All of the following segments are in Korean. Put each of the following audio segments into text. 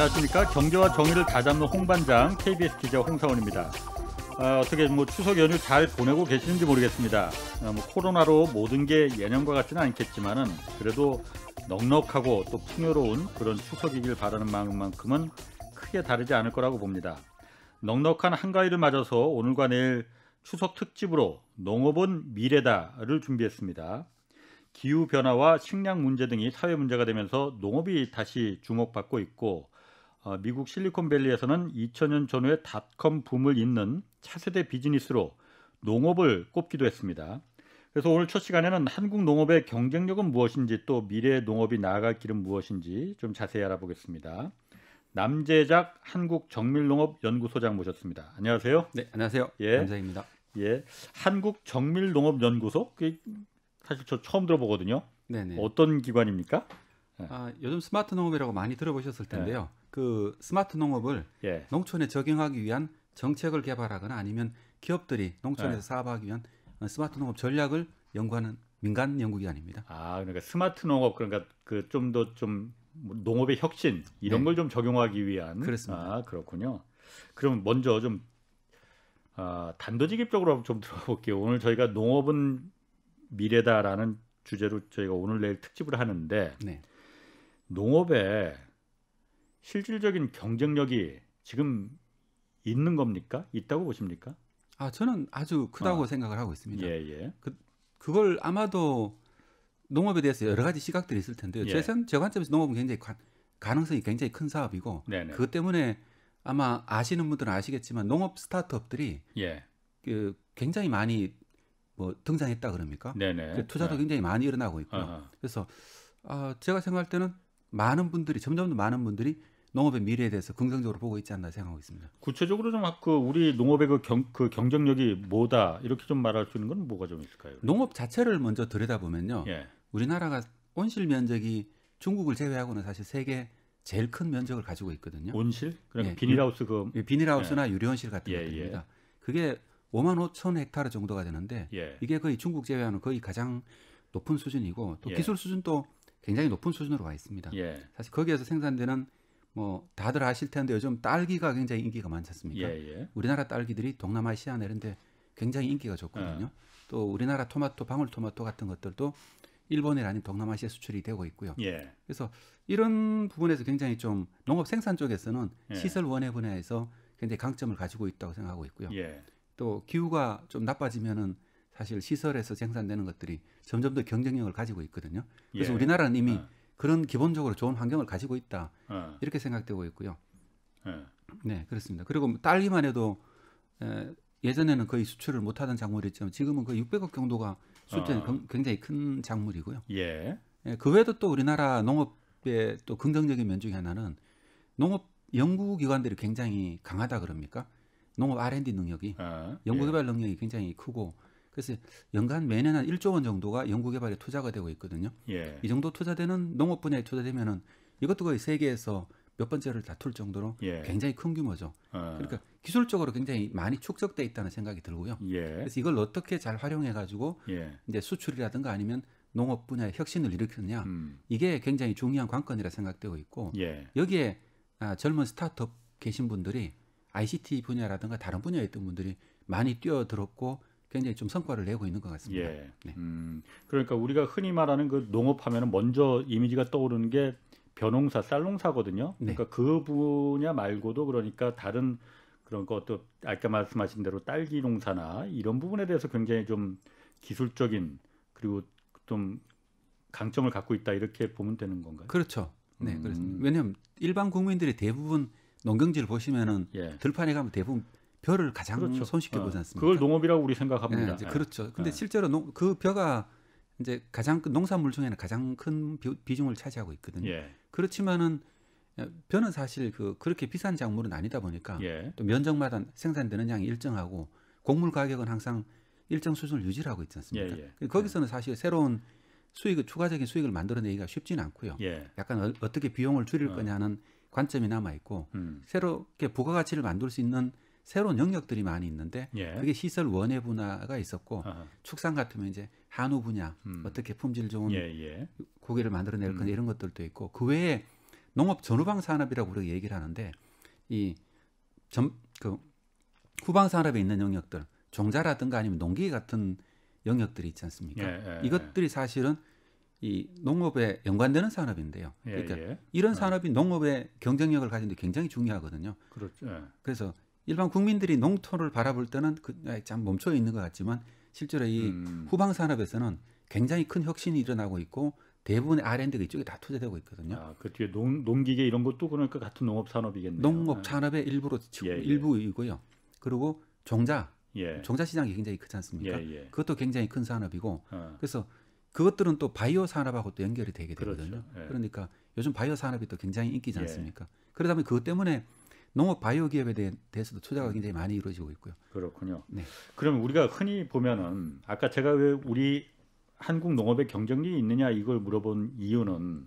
안녕하십니까. 경제와 정의를 다잡는 홍반장 KBS 기자 홍사원입니다. 어떻게 추석 연휴 잘 보내고 계시는지 모르겠습니다. 코로나로 모든 게 예년과 같지는 않겠지만은 그래도 넉넉하고 또 풍요로운 그런 추석이길 바라는 마음만큼은 크게 다르지 않을 거라고 봅니다. 넉넉한 한가위를 맞아서 오늘과 내일 추석 특집으로 농업은 미래다를 준비했습니다. 기후변화와 식량 문제 등이 사회 문제가 되면서 농업이 다시 주목받고 있고 미국 실리콘밸리에서는 2000년 전후의 닷컴 붐을 잇는 차세대 비즈니스로 농업을 꼽기도 했습니다. 그래서 오늘 첫 시간에는 한국 농업의 경쟁력은 무엇인지 또 미래의 농업이 나아갈 길은 무엇인지 좀 자세히 알아보겠습니다. 남재작 한국정밀농업연구소장 모셨습니다. 안녕하세요. 네, 안녕하세요. 예, 남재작입니다. 예, 한국정밀농업연구소? 사실 저 처음 들어보거든요. 네네. 어떤 기관입니까? 요즘 스마트 농업이라고 많이 들어보셨을 텐데요. 그 스마트 농업을 농촌에 적용하기 위한 정책을 개발하거나 아니면 기업들이 농촌에서 사업하기 위한 스마트 농업 전략을 연구하는 민간 연구기관입니다. 그러니까 스마트 농업, 그러니까 그 좀 더 좀 농업의 혁신 이런 걸 좀 적용하기 위한. 그렇습니다. 그렇군요. 그럼 먼저 좀 단도직입적으로 좀 들어볼게요. 오늘 저희가 농업은 미래다라는 주제로 저희가 오늘 내일 특집을 하는데 농업에 실질적인 경쟁력이 지금 있는 겁니까? 있다고 보십니까? 저는 아주 크다고 생각을 하고 있습니다. 예. 그걸 아마도 농업에 대해서 여러 가지 시각들이 있을 텐데요. 제 관점에서 농업은 굉장히 가능성이 굉장히 큰 사업이고 그것 때문에 아마 아시는 분들은 아시겠지만 농업 스타트업들이 굉장히 많이 등장했다 그럽니까? 그 투자도 굉장히 많이 일어나고 있고요. 그래서 제가 생각할 때는 점점 더 많은 분들이 농업의 미래에 대해서 긍정적으로 보고 있지 않나 생각하고 있습니다. 구체적으로 좀 우리 농업의 그 경쟁력이 뭐다 이렇게 좀 말할 수 있는 건 뭐가 좀 있을까요? 농업 자체를 먼저 들여다보면요. 우리나라가 온실 면적이 중국을 제외하고는 사실 세계 제일 큰 면적을 가지고 있거든요. 온실? 그러니까 비닐하우스 비닐하우스나 유리온실 같은 것들입니다. 그게 5만 5천 헥타르 정도가 되는데 이게 거의 중국 제외하는 거의 가장 높은 수준이고 또 기술 수준도 굉장히 높은 수준으로 와 있습니다. 사실 거기에서 생산되는 다들 아실 텐데 요즘 딸기가 굉장히 인기가 많지 않습니까? 우리나라 딸기들이 동남아시아 이런 데 굉장히 인기가 좋거든요. 또 우리나라 토마토, 방울토마토 같은 것들도 일본에 아닌 동남아시아 수출이 되고 있고요. 그래서 이런 부분에서 굉장히 좀 농업 생산 쪽에서는 시설 원해 분야에서 굉장히 강점을 가지고 있다고 생각하고 있고요. 또 기후가 좀 나빠지면은 사실 시설에서 생산되는 것들이 점점 더 경쟁력을 가지고 있거든요. 그래서 우리나라는 이미 그런 기본적으로 좋은 환경을 가지고 있다 이렇게 생각되고 있고요. 네, 그렇습니다. 그리고 딸기만 해도 예전에는 거의 수출을 못하던 작물이었지만 지금은 거의 600억 정도가 수출되는 굉장히 큰 작물이고요. 그 외에도 또 우리나라 농업의 또 긍정적인 면 중에 하나는 농업 연구기관들이 굉장히 강하다 그럽니까? 농업 R&D 능력이 연구개발 능력이 굉장히 크고 그래서 연간 매년 한 1조 원 정도가 연구개발에 투자가 되고 있거든요. 이 정도 투자되는 농업 분야에 투자되면은 이것도 거의 세계에서 몇 번째를 다툴 정도로 굉장히 큰 규모죠. 그러니까 기술적으로 굉장히 많이 축적돼 있다는 생각이 들고요. 그래서 이걸 어떻게 잘 활용해 가지고 이제 수출이라든가 아니면 농업 분야의 혁신을 일으키느냐 이게 굉장히 중요한 관건이라 생각되고 있고 여기에 젊은 스타트업 계신 분들이 ICT 분야라든가 다른 분야에 있던 분들이 많이 뛰어들었고 굉장히 좀 성과를 내고 있는 것 같습니다. 그러니까 우리가 흔히 말하는 그 농업하면은 먼저 이미지가 떠오르는 게 벼농사, 쌀농사거든요. 그러니까 그 분야 말고도 그러니까 다른 그런 것도 아까 말씀하신 대로 딸기 농사나 이런 부분에 대해서 굉장히 좀 기술적인 그리고 좀 강점을 갖고 있다 이렇게 보면 되는 건가요? 그렇죠. 네, 그렇습니다. 왜냐하면 일반 국민들이 대부분 농경지를 보시면은 들판에 가면 대부분 벼를 가장 손쉽게 보지 않습니까? 그걸 농업이라고 우리 생각합니다. 그렇죠. 근데 실제로 그 벼가 이제 가장 농산물 중에는 가장 큰 비중을 차지하고 있거든요. 그렇지만은 벼는 사실 그렇게 비싼 작물은 아니다 보니까 또 면적마다 생산되는 양이 일정하고 곡물 가격은 항상 일정 수준을 유지하고 있지 않습니까? 거기서는 사실 새로운 추가적인 수익을 만들어내기가 쉽지는 않고요. 약간 어떻게 비용을 줄일 거냐는 관점이 남아 있고 새롭게 부가가치를 만들 수 있는 새로운 영역들이 많이 있는데 그게 시설 원해 분야가 있었고 축산 같으면 이제 한우 분야 어떻게 품질 좋은 고기를 만들어낼 거냐 이런 것들도 있고 그 외에 농업 전후방 산업이라고 우리가 얘기를 하는데 그 후방 산업에 있는 영역들, 종자라든가 아니면 농기 같은 영역들이 있지 않습니까? 이것들이 사실은 이 농업에 연관되는 산업인데요. 그러니까 이런 산업이 농업의 경쟁력을 가지는 데 굉장히 중요하거든요. 그렇죠. 그래서 일반 국민들이 농토를 바라볼 때는 참 멈춰 있는 것 같지만 실제로 이 후방 산업에서는 굉장히 큰 혁신이 일어나고 있고 대부분의 R&D가 이쪽에 다 투자되고 있거든요. 그 뒤에 농기계 이런 것도 그러니까 같은 농업 산업이겠네요. 농업 산업의 일부이고요. 그리고 종자 시장이 굉장히 크지 않습니까? 그것도 굉장히 큰 산업이고 그래서 그것들은 또 바이오 산업하고 또 연결이 되게 되거든요. 그렇죠. 그러니까 요즘 바이오 산업이 또 굉장히 인기지 않습니까? 그러다 보면 그것 때문에 농업 바이오 기업에 대해서도 투자가 굉장히 많이 이루어지고 있고요. 그렇군요. 네. 그럼 우리가 흔히 보면은 아까 제가 왜 우리 한국 농업의 경쟁력이 있느냐 이걸 물어본 이유는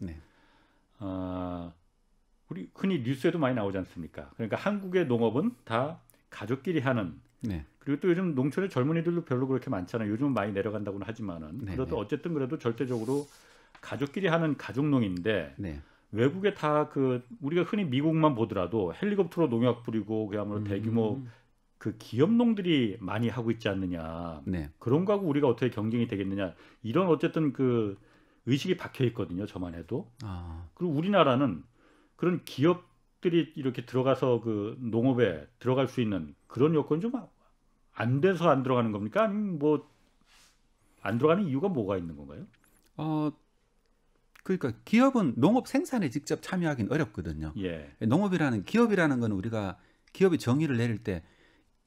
우리 흔히 뉴스에도 많이 나오지 않습니까? 그러니까 한국의 농업은 다 가족끼리 하는 그리고 또 요즘 농촌의 젊은이들도 별로 그렇게 많잖아요. 요즘은 많이 내려간다고는 하지만은 그래도 어쨌든 그래도 절대적으로 가족끼리 하는 가족농인데 외국에 다 우리가 흔히 미국만 보더라도 헬리콥터로 농약 뿌리고 그야말로 대규모 그 기업농들이 많이 하고 있지 않느냐. 그런 거하고 우리가 어떻게 경쟁이 되겠느냐. 이런 어쨌든 그 의식이 박혀 있거든요. 저만 해도. 그리고 우리나라는 그런 기업들이 이렇게 들어가서 그 농업에 들어갈 수 있는 그런 여건이 좀 안 돼서 안 들어가는 겁니까? 아니면 뭐 안 들어가는 이유가 뭐가 있는 건가요? 그러니까 기업은 농업 생산에 직접 참여하기는 어렵거든요. 기업이라는 건 우리가 기업이 정의를 내릴 때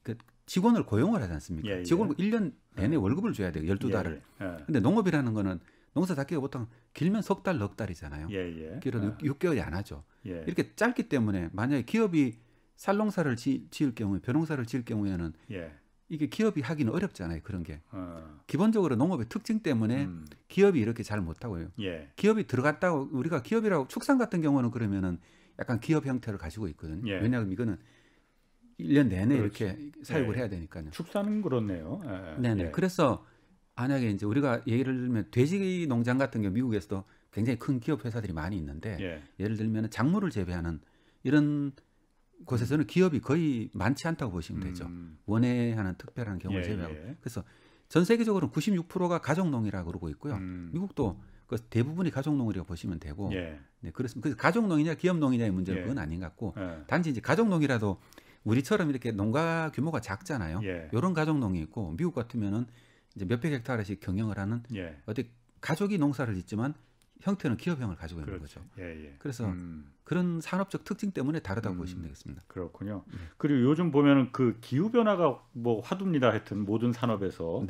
그 직원을 고용을 하지 않습니까? 직원을 1년 내내 월급을 줘야 돼요. 12달을. 근데 농업이라는 거는 농사 작기가 보통 길면 석 달, 넉 달이잖아요. 길어도 6개월이 안 하죠. 이렇게 짧기 때문에 만약에 기업이 쌀농사를 지을 경우에 벼농사를 지을 경우에는 이게 기업이 하기는 어렵잖아요. 그런 게. 기본적으로 농업의 특징 때문에 기업이 이렇게 잘 못하고요. 기업이 들어갔다고 우리가 기업이라고 축산 같은 경우는 그러면은 약간 기업 형태를 가지고 있거든요. 왜냐하면 이거는 1년 내내 이렇게 사육을 해야 되니까요. 축사는 그렇네요. 네네. 그래서 만약에 이제 우리가 예를 들면 돼지 농장 같은 경우 미국에서도 굉장히 큰 기업 회사들이 많이 있는데 예를 들면 작물을 재배하는 이런 곳에서는 기업이 거의 많지 않다고 보시면 되죠. 원예하는 특별한 경우를 제외하고. 그래서 전 세계적으로 96%가 가족농이라고 그러고 있고요. 미국도 그 대부분이 가족농이라고 보시면 되고. 그래서 가족농이냐 기업농이냐의 문제는 그건 아닌 것 같고 단지 이제 가족농이라도 우리처럼 이렇게 농가 규모가 작잖아요. 이런 가족농이 있고 미국 같으면은 이제 몇백 헥타르씩 경영을 하는 어디 가족이 농사를 짓지만 형태는 기업형을 가지고 있는 거죠. 그래서 그런 산업적 특징 때문에 다르다고 보시면 되겠습니다. 그렇군요. 그리고 요즘 보면은 그 기후 변화가 뭐 화두입니다. 하여튼 모든 산업에서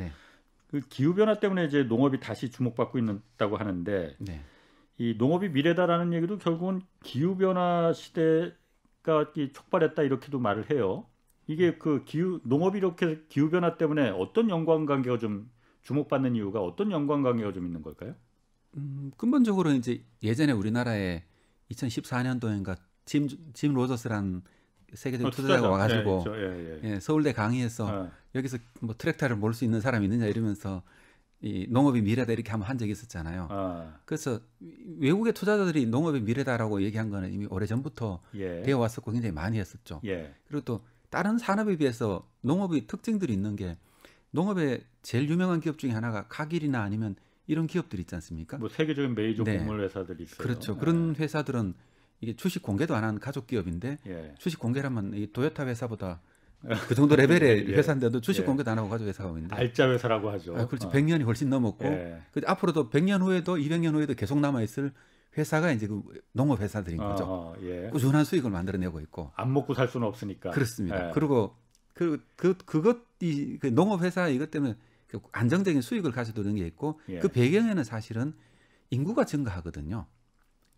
그 기후 변화 때문에 이제 농업이 다시 주목받고 있다고 하는데 이 농업이 미래다라는 얘기도 결국은 기후 변화 시대가 촉발했다 이렇게도 말을 해요. 이게 그 농업이 이렇게 기후 변화 때문에 어떤 연관관계가 좀 주목받는 이유가 어떤 연관관계가 좀 있는 걸까요? 근본적으로 이제 예전에 우리나라에 2014년도인가 짐 로저스란 세계적 투자자가 와가지고 서울대 강의에서 여기서 뭐 트랙터를 몰 수 있는 사람이 있느냐 이러면서 이 농업이 미래다 이렇게 한번 한 적이 있었잖아요. 그래서 외국의 투자자들이 농업이 미래다라고 얘기한 거는 이미 오래 전부터 되어 왔었고 굉장히 많이 했었죠. 그리고 또 다른 산업에 비해서 농업의 특징들이 있는 게 농업의 제일 유명한 기업 중에 하나가 카길이나 아니면 이런 기업들 있지 않습니까? 뭐 세계적인 메이저 곡물 회사들이 있어요. 그렇죠. 그런 회사들은 이게 주식 공개도 안 하는 가족 기업인데 주식 공개라면 이 도요타 회사보다 그 정도 레벨의 회사인데도 주식 공개도 안 하고 가족 회사가 있는데 알짜 회사라고 하죠. 그렇죠. 100년이 훨씬 넘었고 앞으로도 100년 후에도 200년 후에도 계속 남아 있을 회사가 이제 그 농업 회사들인 거죠. 꾸준한 수익을 만들어내고 있고 안 먹고 살 수는 없으니까. 그렇습니다. 그리고 그것이 그 농업 회사 이것 때문에 안정적인 수익을 가져오는 게 있고 그 배경에는 사실은 인구가 증가하거든요.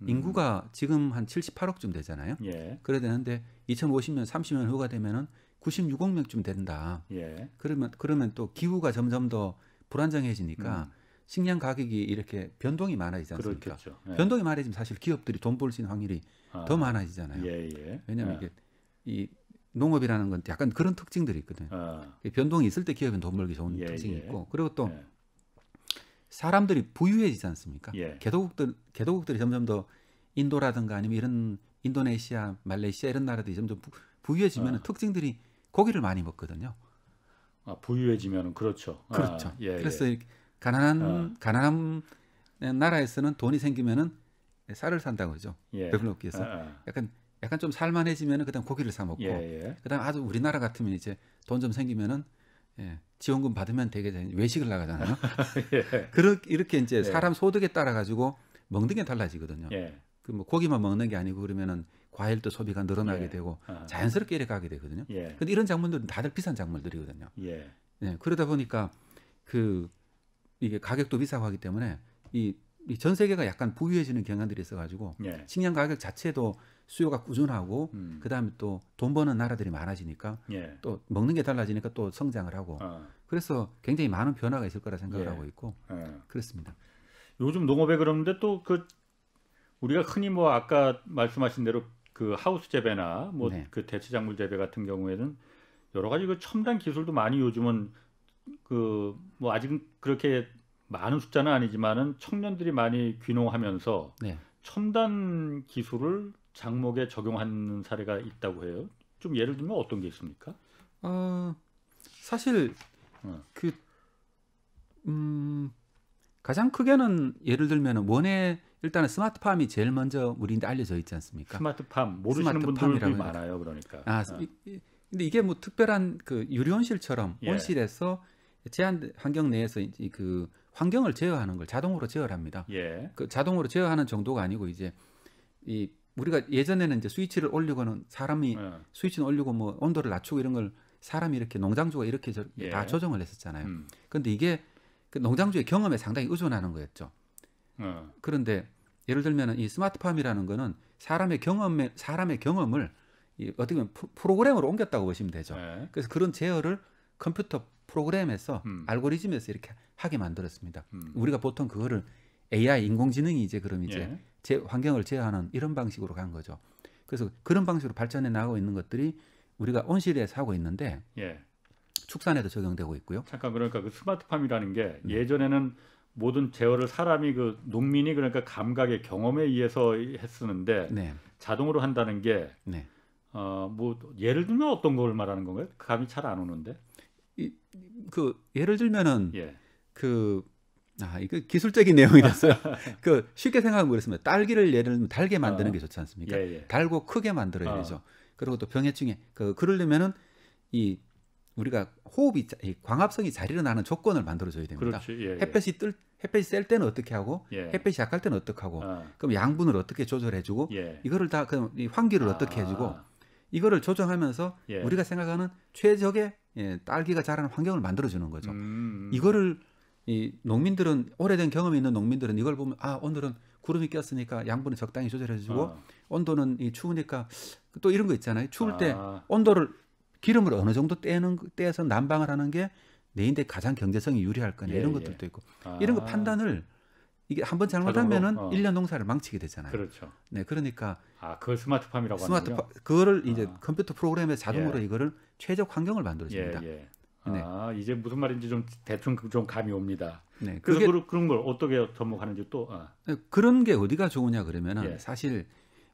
인구가 지금 한 78억쯤 되잖아요. 그래야 되는데 2050년, 30년 후가 되면은 96억 명쯤 된다. 그러면 또 기후가 점점 더 불안정해지니까 식량 가격이 이렇게 변동이 많아지지 않습니까? 변동이 많아지면 사실 기업들이 돈 벌 수 있는 확률이 더 많아지잖아요. 왜냐하면 이게 이 농업이라는 건 약간 그런 특징들이 있거든요. 변동이 있을 때 기업은 돈 벌기 좋은 특징이 있고 그리고 또 사람들이 부유해지지 않습니까? 개도국들이 점점 더 인도라든가 아니면 이런 인도네시아, 말레이시아 이런 나라들이 점점 부유해지면 특징들이 고기를 많이 먹거든요. 부유해지면 그렇죠. 그렇죠. 그래서 가난한 나라에서는 돈이 생기면은 쌀을 산다고 그러죠. 배불러 먹기 위해서. 약간 좀 살만해지면은 그다음 고기를 사 먹고. 그다음 아주 우리나라 같으면 이제 돈 좀 생기면은 지원금 받으면 되게 외식을 나가잖아요. 이렇게 이제 사람 소득에 따라 가지고 먹는 게 달라지거든요. 그 뭐 고기만 먹는 게 아니고 그러면은 과일도 소비가 늘어나게 되고 자연스럽게 이래 가게 되거든요. 근데 이런 작물들은 다들 비싼 작물들이거든요. 그러다 보니까 이게 가격도 비싸고 하기 때문에 이 전 세계가 약간 부유해지는 경향들이 있어가지고 식량 가격 자체도 수요가 꾸준하고 그다음에 또 돈 버는 나라들이 많아지니까 또 먹는 게 달라지니까 또 성장을 하고 그래서 굉장히 많은 변화가 있을 거라 생각을 하고 있고 그렇습니다. 요즘 농업에 그러는데 또 우리가 흔히 뭐 아까 말씀하신 대로 그 하우스 재배나 뭐 그 대체 작물 재배 같은 경우에는 여러 가지 그 첨단 기술도 많이 요즘은 뭐 아직은 그렇게 많은 숫자는 아니지만은 청년들이 많이 귀농하면서 첨단 기술을 작목에 적용하는 사례가 있다고 해요. 좀 예를 들면 어떤 게 있습니까? 사실 가장 크게는 예를 들면 원에 일단은 스마트팜이 제일 먼저 우리한테 알려져 있지 않습니까? 스마트팜 모르시는 분들이 많아요. 그러니까. 근데 이게 뭐 특별한 유리온실처럼 온실에서 제한 환경 내에서 그 환경을 제어하는 걸 자동으로 제어합니다. 그 자동으로 제어하는 정도가 아니고 이제 우리가 예전에는 이제 스위치를 올리고는 사람이 스위치를 올리고 뭐 온도를 낮추고 이런 걸 사람이 이렇게 농장주가 이렇게 다 조정을 했었잖아요. 그런데 이게 그 농장주의 경험에 상당히 의존하는 거였죠. 그런데 예를 들면 이 스마트팜이라는 거는 사람의 경험을 어떻게 보면 프로그램으로 옮겼다고 보시면 되죠. 그래서 그런 제어를 컴퓨터 프로그램에서 알고리즘에서 이렇게 하게 만들었습니다. 우리가 보통 그거를 AI 인공지능이 이제 그럼 이제 환경을 제어하는 이런 방식으로 간 거죠. 그래서 그런 방식으로 발전해 나가고 있는 것들이 우리가 온실에서 하고 있는데 축산에도 적용되고 있고요. 잠깐 그러니까 그 스마트팜이라는 게 예전에는 모든 제어를 사람이 농민이 그러니까 감각의 경험에 의해서 했었는데 자동으로 한다는 게 뭐 예를 들면 어떤 걸 말하는 건가요? 감이 잘 안 오는데. 예를 들면은 이거 기술적인 내용이 됐어요. 쉽게 생각하면 그렇습니다. 딸기를 예를 들면 달게 만드는 게 좋지 않습니까? 달고 크게 만들어야 되죠. 그리고 또 병해충에 그러려면은 우리가 호흡이 광합성이 잘 일어나는 조건을 만들어줘야 됩니다. 햇볕이 셀 때는 어떻게 하고 햇볕이 약할 때는 어떻게 하고 그럼 양분을 어떻게 조절해주고 이거를 다 그럼 이 환기를 어떻게 해주고 이거를 조정하면서 우리가 생각하는 최적의 딸기가 자라는 환경을 만들어주는 거죠. 이거를 농민들은 오래된 경험이 있는 농민들은 이걸 보면 오늘은 구름이 꼈으니까 양분을 적당히 조절해주고 온도는 추우니까 또 이런 거 있잖아요. 추울 때 온도를 기름을 어느 정도 떼서 난방을 하는 게 내인데 가장 경제성이 유리할 거냐 이런 것들도 있고 이런 거 판단을 이게 한번 잘못하면은 1년 농사를 망치게 되잖아요. 그렇죠. 그러니까 그걸 스마트팜이라고 하는군요. 그거를 이제 컴퓨터 프로그램에 자동으로 이거를 최적 환경을 만들어줍니다. 이제 무슨 말인지 좀 대충 좀 감이 옵니다. 그래서 그런 걸 어떻게 접목하는지 또 그런 게 어디가 좋으냐 그러면은 사실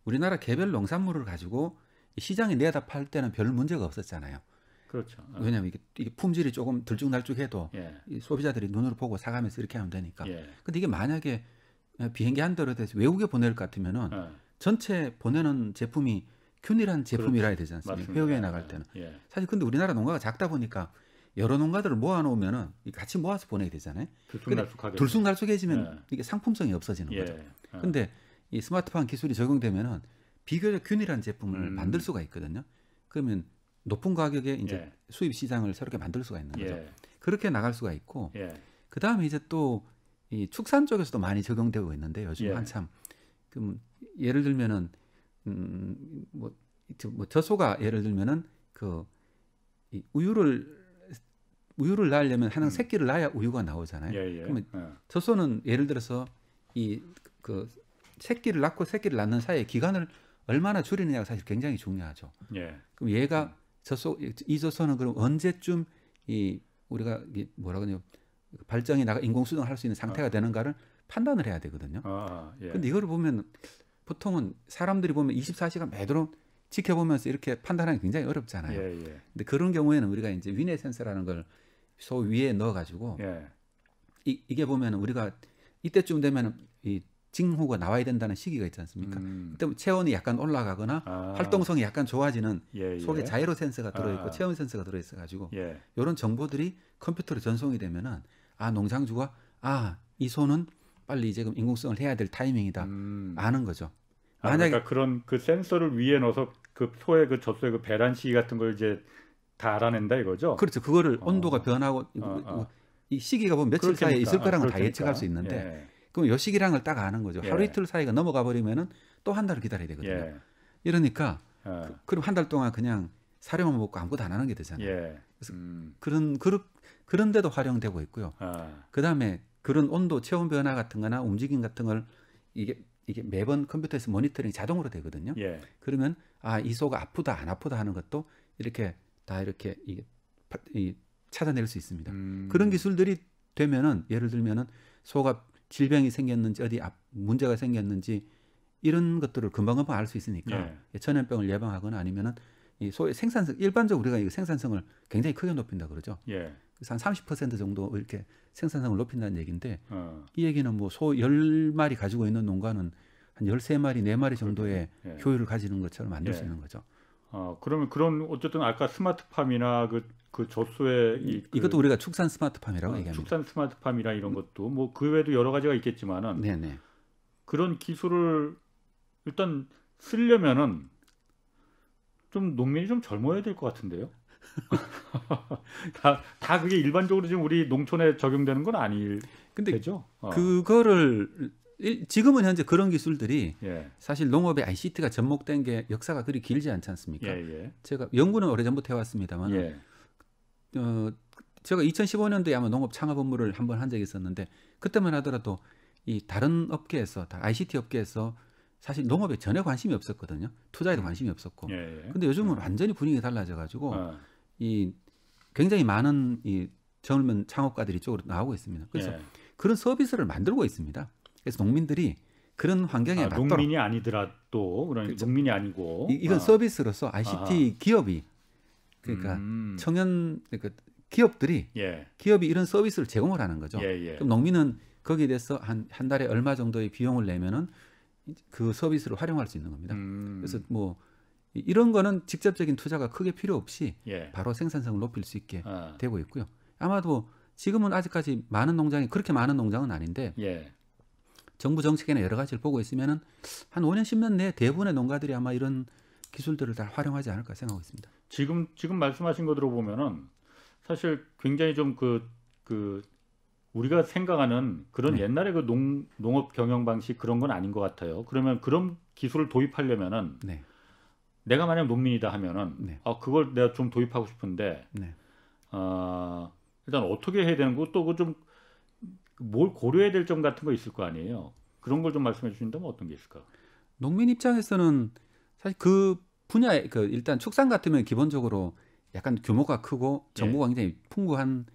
우리나라 개별 농산물을 가지고 시장에 내다 팔 때는 별 문제가 없었잖아요. 그렇죠. 왜냐하면 이게 품질이 조금 들쭉날쭉해도 소비자들이 눈으로 보고 사가면서 이렇게 하면 되니까. 근데 이게 만약에 비행기 한 대로 돼서 외국에 보낼 것 같으면은 전체 보내는 제품이 균일한 제품이라 해야 되지 않습니까? 해외에 나갈 때는. 사실 근데 우리나라 농가가 작다 보니까 여러 농가들을 모아놓으면은 같이 모아서 보내게 되잖아요. 들쑥날쑥해지면 이게 상품성이 없어지는 거죠. 근데 이 스마트팜 기술이 적용되면은 비교적 균일한 제품을 만들 수가 있거든요. 그러면 높은 가격에 이제 수입 시장을 새롭게 만들 수가 있는 거죠. 그렇게 나갈 수가 있고, 그 다음에 이제 또 이 축산 쪽에서도 많이 적용되고 있는데 요즘 한참 그럼 예를 들면은 뭐 젖소가 예를 들면은 이 우유를 낳으려면 하나 새끼를 낳아야 우유가 나오잖아요. 그러면 젖소는 예를 들어서 새끼를 낳고 새끼를 낳는 사이의 기간을 얼마나 줄이느냐가 사실 굉장히 중요하죠. 그럼 얘가 이 젖소는 그럼 언제쯤 우리가 뭐라고 하냐 발정이 나가 인공수정할 수 있는 상태가 되는가를 판단을 해야 되거든요. 근데 이거를 보면 보통은 사람들이 보면 24시간 매도록 지켜보면서 이렇게 판단하기 굉장히 어렵잖아요. 근데 그런 경우에는 우리가 이제 위내 센서라는 걸 소 위에 넣어가지고 이게 보면 우리가 이때쯤 되면 이 징후가 나와야 된다는 시기가 있지 않습니까? 그때 체온이 약간 올라가거나 활동성이 약간 좋아지는 속에 자이로 센서가 들어있고 체온 센서가 들어있어가지고 이런 정보들이 컴퓨터로 전송이 되면은 농장주가 이 소는 빨리 지금 인공성을 해야 될 타이밍이다 아는 거죠. 만약에 그러니까 그런 그 센서를 위에 넣어서 그 소의 그 젖소의 그 배란 시기 같은 걸 이제 다 알아낸다 이거죠. 그렇죠. 그거를 온도가 변하고 이 시기가 보면 며칠 사이에 있을 거라는 걸 다 예측할 수 있는데 그럼 요 시기랑을 딱 아는 거죠. 하루 이틀 사이가 넘어가 버리면은 또 한 달을 기다려야 되거든요. 이러니까 그럼 한 달 동안 그냥 사료만 먹고 아무것도 안 하는 게 되잖아요. 그래서 그런데도 활용되고 있고요. 그다음에 그런 온도, 체온 변화 같은 거나 움직임 같은 걸 이게 매번 컴퓨터에서 모니터링이 자동으로 되거든요. 그러면 이 소가 아프다 안 아프다 하는 것도 이렇게 다 이렇게 찾아낼 수 있습니다. 그런 기술들이 되면은 예를 들면은 소가 질병이 생겼는지 어디 문제가 생겼는지 이런 것들을 금방금방 알 수 있으니까 전염병을 예방하거나 아니면은 이 소의 생산성 일반적으로 우리가 이 생산성을 굉장히 크게 높인다 그러죠. 그래서 한 30% 정도 이렇게 생산성을 높인다는 얘기인데 이 얘기는 뭐 소 10마리 가지고 있는 농가는 한 13마리, 4마리 정도의 효율을 가지는 것처럼 만들 수 있는 거죠. 그러면 그런 어쨌든 아까 스마트팜이나 그 젖소의 이것도 우리가 축산 스마트팜이라고 얘기합니다. 축산 스마트팜이나 이런 것도 뭐 그 외에도 여러 가지가 있겠지만은 그런 기술을 일단 쓰려면은 좀 농민이 좀 젊어야 될 것 같은데요. 다 그게 일반적으로 지금 우리 농촌에 적용되는 건 아닐 테죠. 그거를 지금은 현재 그런 기술들이 사실 농업의 ICT가 접목된 게 역사가 그리 길지 않지 않습니까? 제가 연구는 오래전부터 해왔습니다만 제가 2015년도에 아마 농업 창업 업무를 한번 한 적이 있었는데 그때만 하더라도 이 다른 업계에서 다 ICT 업계에서 사실 농업에 전혀 관심이 없었거든요. 투자에도 관심이 없었고. 근데 요즘은 완전히 분위기가 달라져가지고 이 굉장히 많은 이 젊은 창업가들이 이쪽으로 나오고 있습니다. 그래서 그런 서비스를 만들고 있습니다. 그래서 농민들이 그런 환경에 맞도록 농민이 아니더라도 그러니까 농민이 아니고 이건 서비스로서 ICT 기업이 그러니까 기업들이 기업이 이런 서비스를 제공을 하는 거죠. 그럼 농민은 거기에 대해서 한 달에 얼마 정도의 비용을 내면은 그 서비스를 활용할 수 있는 겁니다. 그래서 뭐 이런 거는 직접적인 투자가 크게 필요 없이 바로 생산성을 높일 수 있게 되고 있고요. 아마도 지금은 아직까지 많은 농장이 그렇게 많은 농장은 아닌데 정부 정책이나 여러 가지를 보고 있으면은 한 5년 10년 내에 대부분의 농가들이 아마 이런 기술들을 다 활용하지 않을까 생각하고 있습니다. 지금 말씀하신 거 들어보면은 사실 굉장히 좀 우리가 생각하는 그런 옛날의 그 농업 경영 방식 그런 건 아닌 것 같아요. 그러면 그런 기술을 도입하려면은 내가 만약 농민이다 하면은 그걸 내가 좀 도입하고 싶은데 일단 어떻게 해야 되는 거 또 그 좀 뭘 고려해야 될 점 같은 거 있을 거 아니에요. 그런 걸 좀 말씀해 주신다면 어떤 게 있을까? 농민 입장에서는 사실 그 분야에 일단 축산 같으면 기본적으로 약간 규모가 크고 정보가 굉장히 풍부한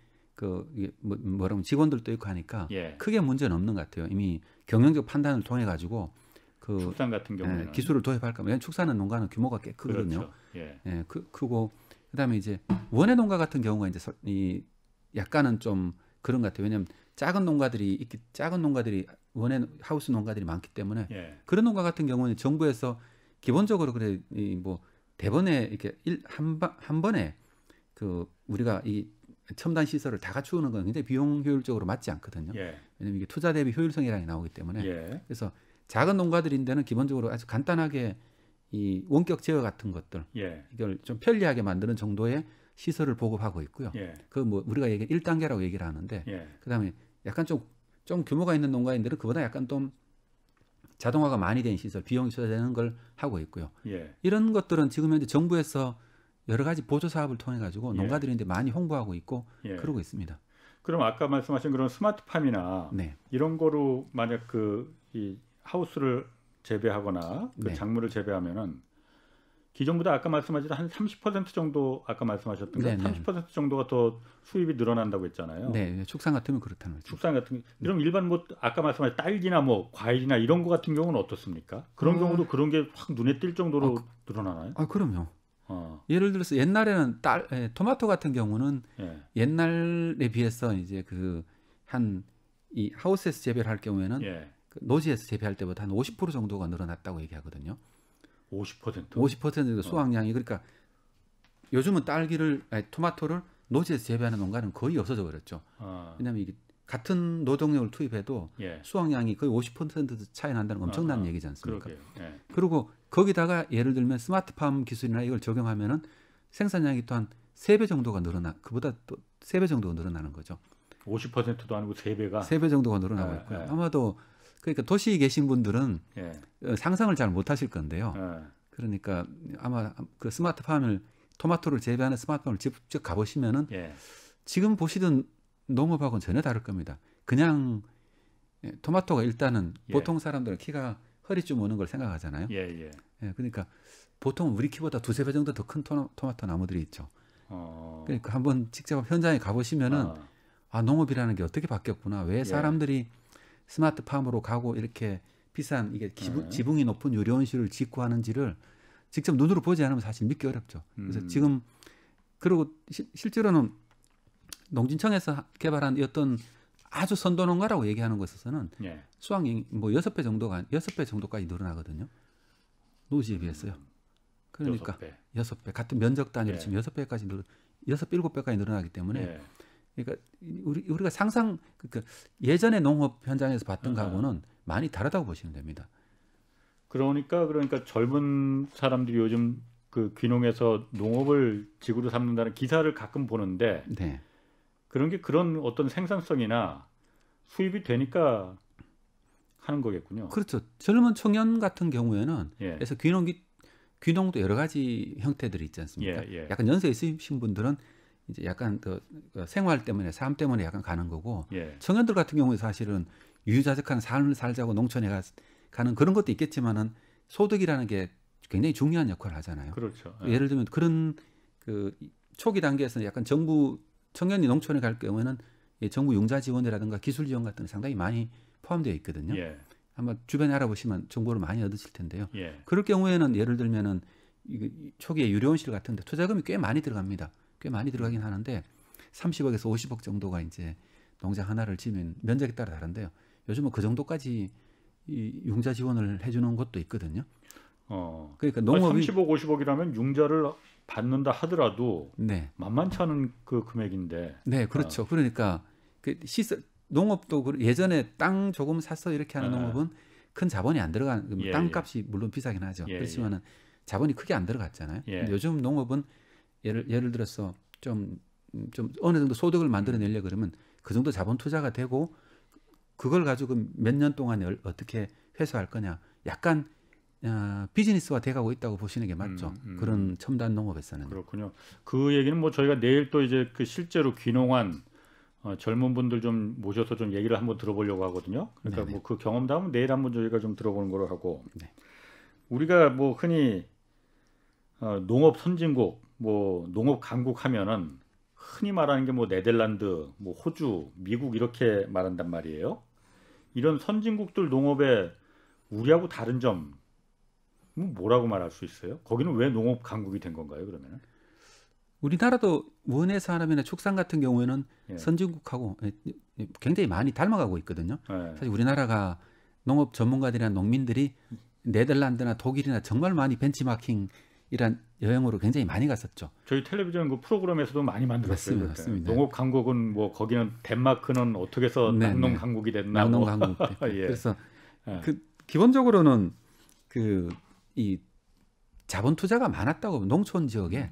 뭐라면 직원들도 있고 하니까 크게 문제는 없는 것 같아요. 이미 경영적 판단을 통해 가지고 축산 같은 경우에는 기술을 도입할까? 왜냐하면 축산은 농가는 규모가 꽤 크거든요. 크고 그다음에 이제 원예 농가 같은 경우가 이제 약간은 좀 그런 것 같아요. 왜냐하면 작은 농가들이 원예 하우스 농가들이 많기 때문에 그런 농가 같은 경우는 정부에서 기본적으로 뭐 대번에 이렇게 한 번에 우리가 이 첨단 시설을 다 갖추는 건 굉장히 비용 효율적으로 맞지 않거든요. 왜냐하면 이게 투자 대비 효율성이라는 게 나오기 때문에 그래서 작은 농가들인데는 기본적으로 아주 간단하게 이 원격 제어 같은 것들 이걸 좀 편리하게 만드는 정도의 시설을 보급하고 있고요. 뭐 우리가 1단계라고 얘기를 하는데 그다음에 약간 좀 규모가 있는 농가인들은 그보다 약간 좀 자동화가 많이 된 시설, 비용이 투자되는 걸 하고 있고요. 이런 것들은 지금 현재 정부에서 여러 가지 보조 사업을 통해 가지고 농가들인데 많이 홍보하고 있고 그러고 있습니다. 그럼 아까 말씀하신 그런 스마트팜이나 이런 거로 만약 이 하우스를 재배하거나 그 작물을 재배하면은 기존보다 아까 말씀하신 한 30% 정도 아까 말씀하셨던 게 30% 정도가 더 수입이 늘어난다고 했잖아요. 네, 축산 같으면 그렇다는 거죠. 축산 같은 그럼 일반 뭐 아까 말씀하신 딸기나 뭐 과일이나 이런 거 같은 경우는 어떻습니까? 그런 경우도 그런 게 확 눈에 띌 정도로 늘어나나요? 그럼요. 예를 들어서 옛날에는 토마토 같은 경우는 옛날에 비해서 이제 이 하우스에서 재배를 할 경우에는 그 노지에서 재배할 때보다 한 50% 정도가 늘어났다고 얘기하거든요. 50% 정도 수확량이 그러니까 요즘은 토마토를 노지에서 재배하는 농가는 거의 없어져 버렸죠. 왜냐하면 이게 같은 노동력을 투입해도 수확량이 거의 50% 차이 난다는 엄청난 얘기지 않습니까? 그리고 거기다가 예를 들면 스마트팜 기술이나 이걸 적용하면은 생산량이 또 한 3배 정도가 그보다 또 3배 정도가 늘어나는 거죠. 50%도 아니고 3배가? 3배 정도가 늘어나고 있고요. 아마도 그러니까 도시에 계신 분들은 상상을 잘 못하실 건데요. 그러니까 아마 그 토마토를 재배하는 스마트팜을 직접 가보시면은 지금 보시던 농업하고는 전혀 다를 겁니다. 그냥 토마토가 일단은 보통 사람들은 키가 허리쯤 오는 걸 생각하잖아요. 그러니까 보통 우리 키보다 2-3배 정도 더 큰 토마토 나무들이 있죠. 그러니까 한번 직접 현장에 가보시면은 농업이라는 게 어떻게 바뀌었구나. 왜 사람들이 스마트팜으로 가고 이렇게 비싼 이게 지붕이 높은 유리온실을 짓고 하는지를 직접 눈으로 보지 않으면 사실 믿기 어렵죠. 그래서 지금 그리고 실제로는 농진청에서 개발한 어떤 아주 선도 농가라고 얘기하는 것에서는 수확량이 뭐 6배 정도까지 늘어나거든요. 노지에 비해서요. 그러니까 6배. 같은 면적 단위로 지금 6배까지 7배까지 늘어나기 때문에 그러니까 우리가 그러니까 예전의 농업 현장에서 봤던 거하고는 많이 다르다고 보시면 됩니다. 그러니까 젊은 사람들이 요즘 그 귀농해서 농업을 직으로 삼는다는 기사를 가끔 보는데 그런 어떤 생산성이나 수입이 되니까 하는 거겠군요. 그렇죠. 젊은 청년 같은 경우에는 그래서 귀농도 여러 가지 형태들이 있지 않습니까? 약간 연세 있으신 분들은 이제 약간 그 생활 때문에 삶 때문에 약간 가는 거고 청년들 같은 경우에 사실은 유유자적한 삶을 살자고 농촌에 가는 그런 것도 있겠지만은 소득이라는 게 굉장히 중요한 역할을 하잖아요. 그렇죠. 예를 들면 그런 그 초기 단계에서는 약간 청년이 농촌에 갈 경우에는 정부 융자 지원이라든가 기술 지원 같은 게 상당히 많이 포함되어 있거든요. 아마 주변에 알아보시면 정보를 많이 얻으실 텐데요. 그럴 경우에는 예를 들면은 초기에 유료온실 같은데 투자금이 꽤 많이 들어갑니다. 꽤 많이 들어가긴 하는데 30억에서 50억 정도가 이제 농장 하나를 지으면 면적에 따라 다른데요. 요즘은 그 정도까지 이 융자 지원을 해주는 것도 있거든요. 그러니까 농업이 30억, 50억이라면 융자를 받는다 하더라도 만만치 않은 그 금액인데. 네, 그렇죠. 그러니까 농업도 예전에 땅 조금 사서 이렇게 하는 농업은 큰 자본이 안 들어간 땅값이 물론 비싸긴 하죠. 그렇지만은 자본이 크게 안 들어갔잖아요. 근데 요즘 농업은 예를 들어서 좀 어느 정도 소득을 만들어내려 그러면 그 정도 자본 투자가 되고 그걸 가지고 몇 년 동안에 어떻게 회수할 거냐. 약간 비즈니스화 돼가고 있다고 보시는 게 맞죠. 그런 첨단 농업에서는. 그렇군요. 그 얘기는 뭐 저희가 내일 또 이제 그 실제로 귀농한 젊은 분들 좀 모셔서 좀 얘기를 한번 들어보려고 하거든요. 그러니까 뭐 그 경험담은 내일 한번 저희가 좀 들어보는 거로 하고 우리가 뭐 흔히 농업 선진국, 뭐 농업 강국 하면은 흔히 말하는 게 뭐 네덜란드, 뭐 호주, 미국 이렇게 말한단 말이에요. 이런 선진국들 농업에 우리하고 다른 점 뭐라고 말할 수 있어요? 거기는 왜 농업 강국이 된 건가요, 그러면은? 우리나라도 원예 산업이나 축산 같은 경우에는 선진국하고 굉장히 많이 닮아가고 있거든요. 사실 우리나라가 농업 전문가들이나 농민들이 네덜란드나 독일이나 정말 많이 벤치마킹이란 여행으로 굉장히 많이 갔었죠. 저희 텔레비전 그 프로그램에서도 많이 만들었어요. 맞습니다. 농업 강국은 뭐 거기는 덴마크는 어떻게 해서 낙농 강국이 됐나? 낙농 강국. 그래서 기본적으로는 이 자본 투자가 많았다고 농촌 지역에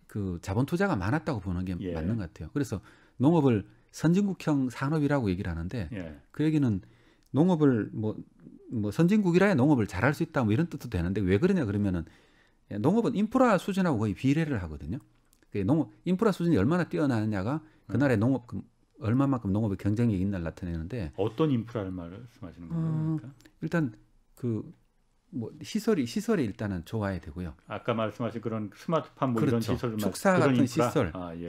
그 자본 투자가 많았다고 보는 게 맞는 것 같아요. 그래서 농업을 선진국형 산업이라고 얘기를 하는데 그 얘기는 농업을 뭐 선진국이라야 농업을 잘할 수 있다 뭐 이런 뜻도 되는데 왜 그러냐 그러면은 농업은 인프라 수준하고 거의 비례를 하거든요. 인프라 수준이 얼마나 뛰어나느냐가 그 나라의 얼마만큼 농업의 경쟁력이 있나를 나타내는데 어떤 인프라를 말씀하시는 겁니까? 일단 뭐 시설이 일단은 좋아야 되고요. 아까 말씀하신 그런 스마트팜 뭐 그렇죠. 이런 시설, 축사 같은 인프라?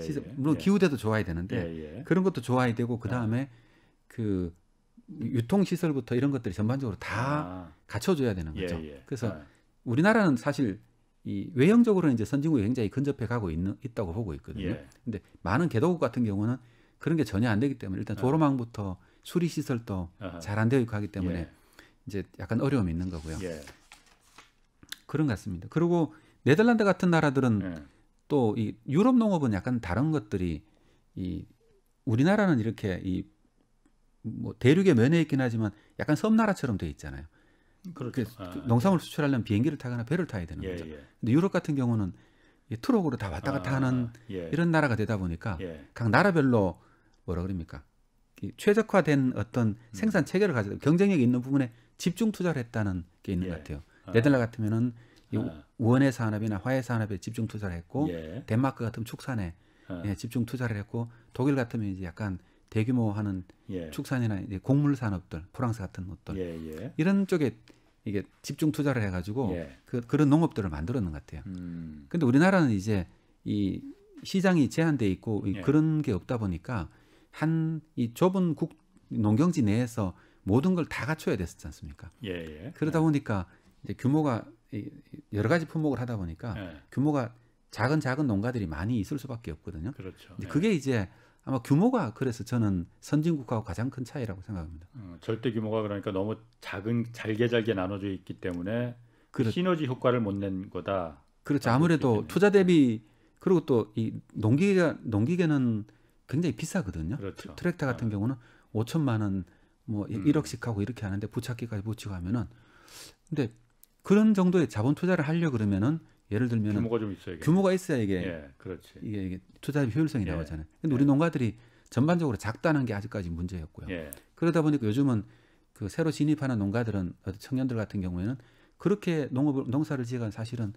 시설, 물론 기후대도 좋아야 되는데 그런 것도 좋아야 되고 그 다음에 그 유통 시설부터 이런 것들이 전반적으로 다 갖춰줘야 되는 거죠. 그래서 우리나라는 사실 이 외형적으로는 이제 선진국에 굉장히 근접해 가고 있다고 보고 있거든요. 근데 많은 개도국 같은 경우는 그런 게 전혀 안 되기 때문에 일단 도로망부터 수리 시설도 잘 안 되어 있고 하기 때문에 이제 약간 어려움이 있는 거고요. 그런 것 같습니다. 그리고 네덜란드 같은 나라들은 또 이 유럽 농업은 약간 다른 것들이 이 우리나라는 이렇게 이 뭐 대륙에 면해 있긴 하지만 약간 섬나라처럼 돼 있잖아요. 그렇죠. 농산물 수출하려면 비행기를 타거나 배를 타야 되는 거죠. 근데 유럽 같은 경우는 이 트럭으로 다 왔다 갔다 하는 이런 나라가 되다 보니까 각 나라별로 뭐라 그럽니까? 최적화된 어떤 생산 체계를 가지고 경쟁력이 있는 부분에 집중 투자를 했다는 게 있는 것 같아요. 네덜란드 같으면은 원예 산업이나 화훼 산업에 집중 투자를 했고 덴마크 같으면 축산에 집중 투자를 했고 독일 같으면 이제 약간 대규모 하는 축산이나 이제 곡물 산업들, 프랑스 같은 것들 이런 쪽에 이게 집중 투자를 해가지고 그런 농업들을 만들었는 것 같아요. 근데 우리나라는 이제 이 시장이 제한돼 있고 그런 게 없다 보니까 이 좁은 농경지 내에서 모든 걸 다 갖춰야 됐었지 않습니까? 그러다 보니까 이제 규모가 여러 가지 품목을 하다 보니까 규모가 작은 농가들이 많이 있을 수밖에 없거든요. 그렇죠. 그게 이제 아마 규모가 그래서 저는 선진국하고 가장 큰 차이라고 생각합니다. 절대 규모가 그러니까 너무 잘게 나눠져 있기 때문에 시너지 효과를 못 낸 거다. 그렇죠. 아무래도 투자 대비 그리고 또 이 농기계는 굉장히 비싸거든요. 그렇죠. 트랙터 같은 경우는 5천만 원, 뭐 1억씩 하고 이렇게 하는데 부착기까지 붙이고 하면은 근데 그런 정도의 자본 투자를 하려 그러면은 예를 들면 규모가 좀 있어야겠네. 규모가 있어야 이게 투자 효율성이 나오잖아요. 근데 우리 농가들이 전반적으로 작다는 게 아직까지 문제였고요. 그러다 보니까 요즘은 그 새로 진입하는 농가들은 청년들 같은 경우에는 그렇게 농사를 지어간 사실은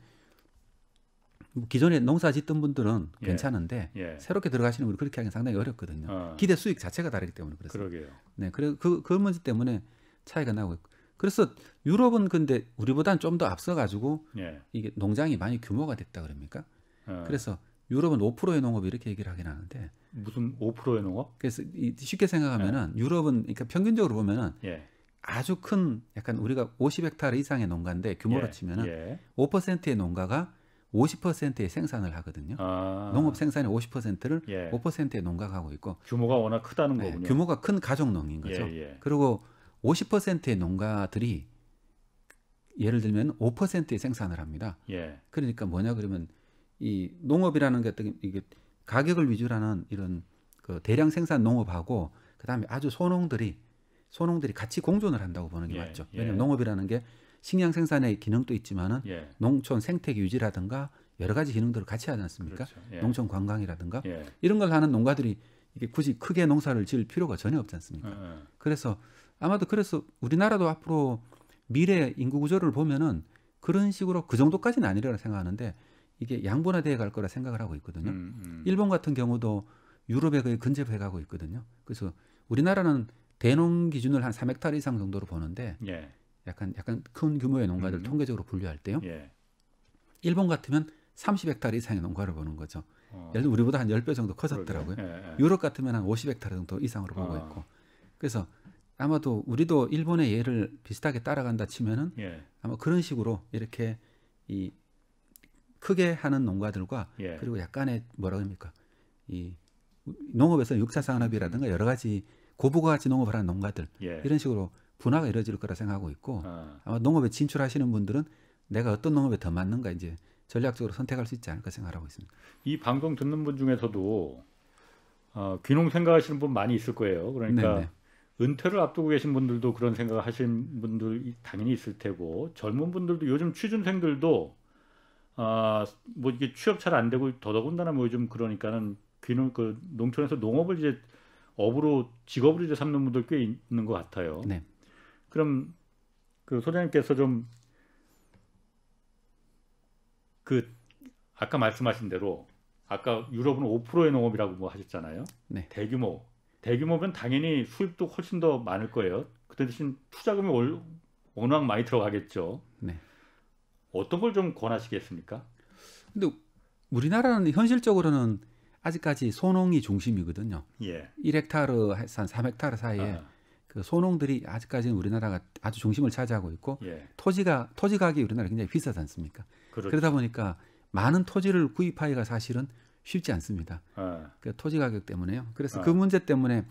기존에 농사 짓던 분들은 괜찮은데 새롭게 들어가시는 분이 그렇게 하기는 상당히 어렵거든요. 기대 수익 자체가 다르기 때문에 그렇습니다. 그러게요. 네, 그 문제 때문에 차이가 나고 있고. 그래서 유럽은 근데 우리보다는 좀 더 앞서가지고 이게 농장이 많이 규모가 됐다 그럽니까? 그래서 유럽은 5%의 농업 이렇게 얘기를 하긴 하는데 무슨 5%의 농업? 그래서 쉽게 생각하면은 유럽은 그러니까 평균적으로 보면은 아주 큰 약간 우리가 50헥타르 이상의 농가인데 규모로 치면은 5%의 농가가 50%의 생산을 하거든요. 농업 생산의 50%를 5%의 농가가 하고 있고 규모가 워낙 크다는 거군요. 규모가 큰 가족농인 거죠. 그리고 50%의 농가들이 예를 들면 5%의 생산을 합니다. 그러니까 뭐냐 그러면 이 농업이라는 게 이게 가격을 위주로 하는 이런 그 대량 생산 농업하고 그다음에 아주 소농들이 같이 공존을 한다고 보는 게 맞죠. 왜냐하면 농업이라는 게 식량 생산의 기능도 있지만은 농촌 생태계 유지라든가 여러 가지 기능들을 같이 하지 않습니까? 그렇죠. 농촌 관광이라든가 이런 걸 하는 농가들이 이게 굳이 크게 농사를 지을 필요가 전혀 없지 않습니까? 그래서 아마도 그래서 우리나라도 앞으로 미래 인구 구조를 보면은 그런 식으로 그 정도까지는 아니라고 생각하는데 이게 양분화되어 갈 거라 생각을 하고 있거든요. 일본 같은 경우도 유럽에 거의 근접해 가고 있거든요. 그래서 우리나라는 대농 기준을 한 3헥타르 이상 정도로 보는데 약간 큰 규모의 농가들 통계적으로 분류할 때요. 일본 같으면 30헥타르 이상의 농가를 보는 거죠. 예를 들어 우리보다 한 10배 정도 커졌더라고요. 유럽 같으면 한 50헥타르 정도 이상으로 보고 있고. 그래서 아마도 우리도 일본의 예를 비슷하게 따라간다 치면은 아마 그런 식으로 이렇게 이 크게 하는 농가들과 그리고 약간의 뭐라 그럽니까? 이 농업에서 육사산업이라든가 여러 가지 고부가가치 농업을 하는 농가들 이런 식으로 분화가 이루어질 거라 생각하고 있고 아마 농업에 진출하시는 분들은 내가 어떤 농업에 더 맞는가 이제 전략적으로 선택할 수 있지 않을까 생각하고 있습니다. 이 방송 듣는 분 중에서도 귀농 생각하시는 분 많이 있을 거예요. 그러니까 네네. 은퇴를 앞두고 계신 분들도 그런 생각을 하시는 분들 당연히 있을 테고 젊은 분들도 요즘 취준생들도 뭐 이게 취업 잘 안 되고 더더군다나 뭐 요즘 그러니까는 귀농 그 농촌에서 농업을 이제 직업으로 이제 삼는 분들 꽤 있는 것 같아요. 네. 그럼 그 소장님께서 좀 그 아까 말씀하신 대로 아까 유럽은 5%의 농업이라고 뭐 하셨잖아요. 네. 대규모면 당연히 수입도 훨씬 더 많을 거예요. 그 대신 투자금이 워낙 많이 들어가겠죠. 네. 어떤 걸 좀 권하시겠습니까? 근데 우리나라는 현실적으로는 아직까지 소농이 중심이거든요. 예. 1헥타르 한 3헥타르 사이에 그 소농들이 아직까지는 우리나라가 아주 중심을 차지하고 있고 예. 토지 가격이 우리나라 굉장히 비싸지 않습니까? 그렇죠. 그러다 보니까 많은 토지를 구입하기가 사실은 쉽지 않습니다. 그 토지 가격 때문에요. 그래서 그 문제 때문에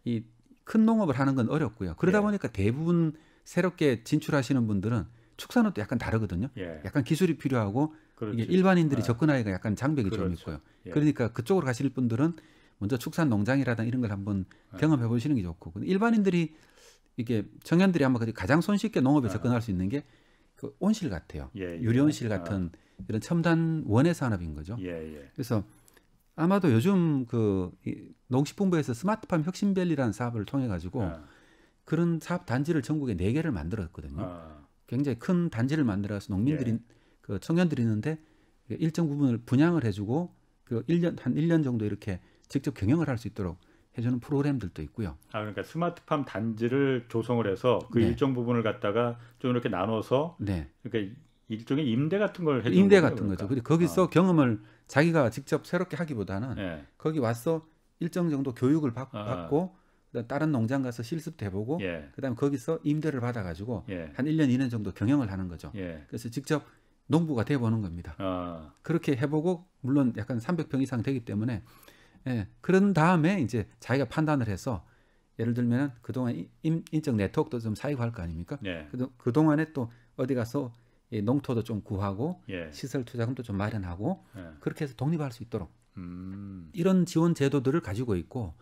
이 큰 농업을 하는 건 어렵고요. 그러다 예. 보니까 대부분 새롭게 진출하시는 분들은 축산업도 약간 다르거든요. 예. 약간 기술이 필요하고 그렇죠. 이게 일반인들이 접근하기가 약간 장벽이 그렇죠. 좀 있고요. 예. 그러니까 그쪽으로 가실 분들은 먼저 축산 농장이라든가 이런 걸 한번 경험해 보시는 게 좋고, 근데 일반인들이 이게 청년들이 아마 가장 손쉽게 농업에 접근할 수 있는 게 그 온실 같아요. 유리온실 같은 이런 첨단 원예 산업인 거죠. 그래서 아마도 요즘 그 농식품부에서 스마트팜 혁신밸리라는 사업을 통해 가지고 그런 사업 단지를 전국에 4개를 만들었거든요. 굉장히 큰 단지를 만들어서 농민들이 그 청년들이 있는데 일정 부분을 분양을 해주고 그 1년 정도 이렇게 직접 경영을 할 수 있도록 해주는 프로그램들도 있고요. 그러니까 스마트팜 단지를 조성을 해서 그 일정 부분을 갖다가 좀 이렇게 나눠서 그러니까 일종의 임대 같은 걸 해주는 임대 거예요, 같은 그러니까. 거죠. 그리고 거기서 경험을 자기가 직접 새롭게 하기보다는 거기 와서 일정 정도 교육을 받고 그다음 다른 농장 가서 실습도 해보고 그다음에 거기서 임대를 받아가지고 한 1년, 2년 정도 경영을 하는 거죠. 그래서 직접 농부가 돼보는 겁니다. 그렇게 해보고 물론 약간 300평 이상 되기 때문에 그런 다음에 이제 자기가 판단을 해서 예를 들면 그동안 인적 네트워크도 좀 쌓이고 할 거 아닙니까? 그동안에 또 어디 가서 농토도 좀 구하고 시설 투자금도 좀 마련하고 그렇게 해서 독립할 수 있도록 이런 지원 제도들을 가지고 있고,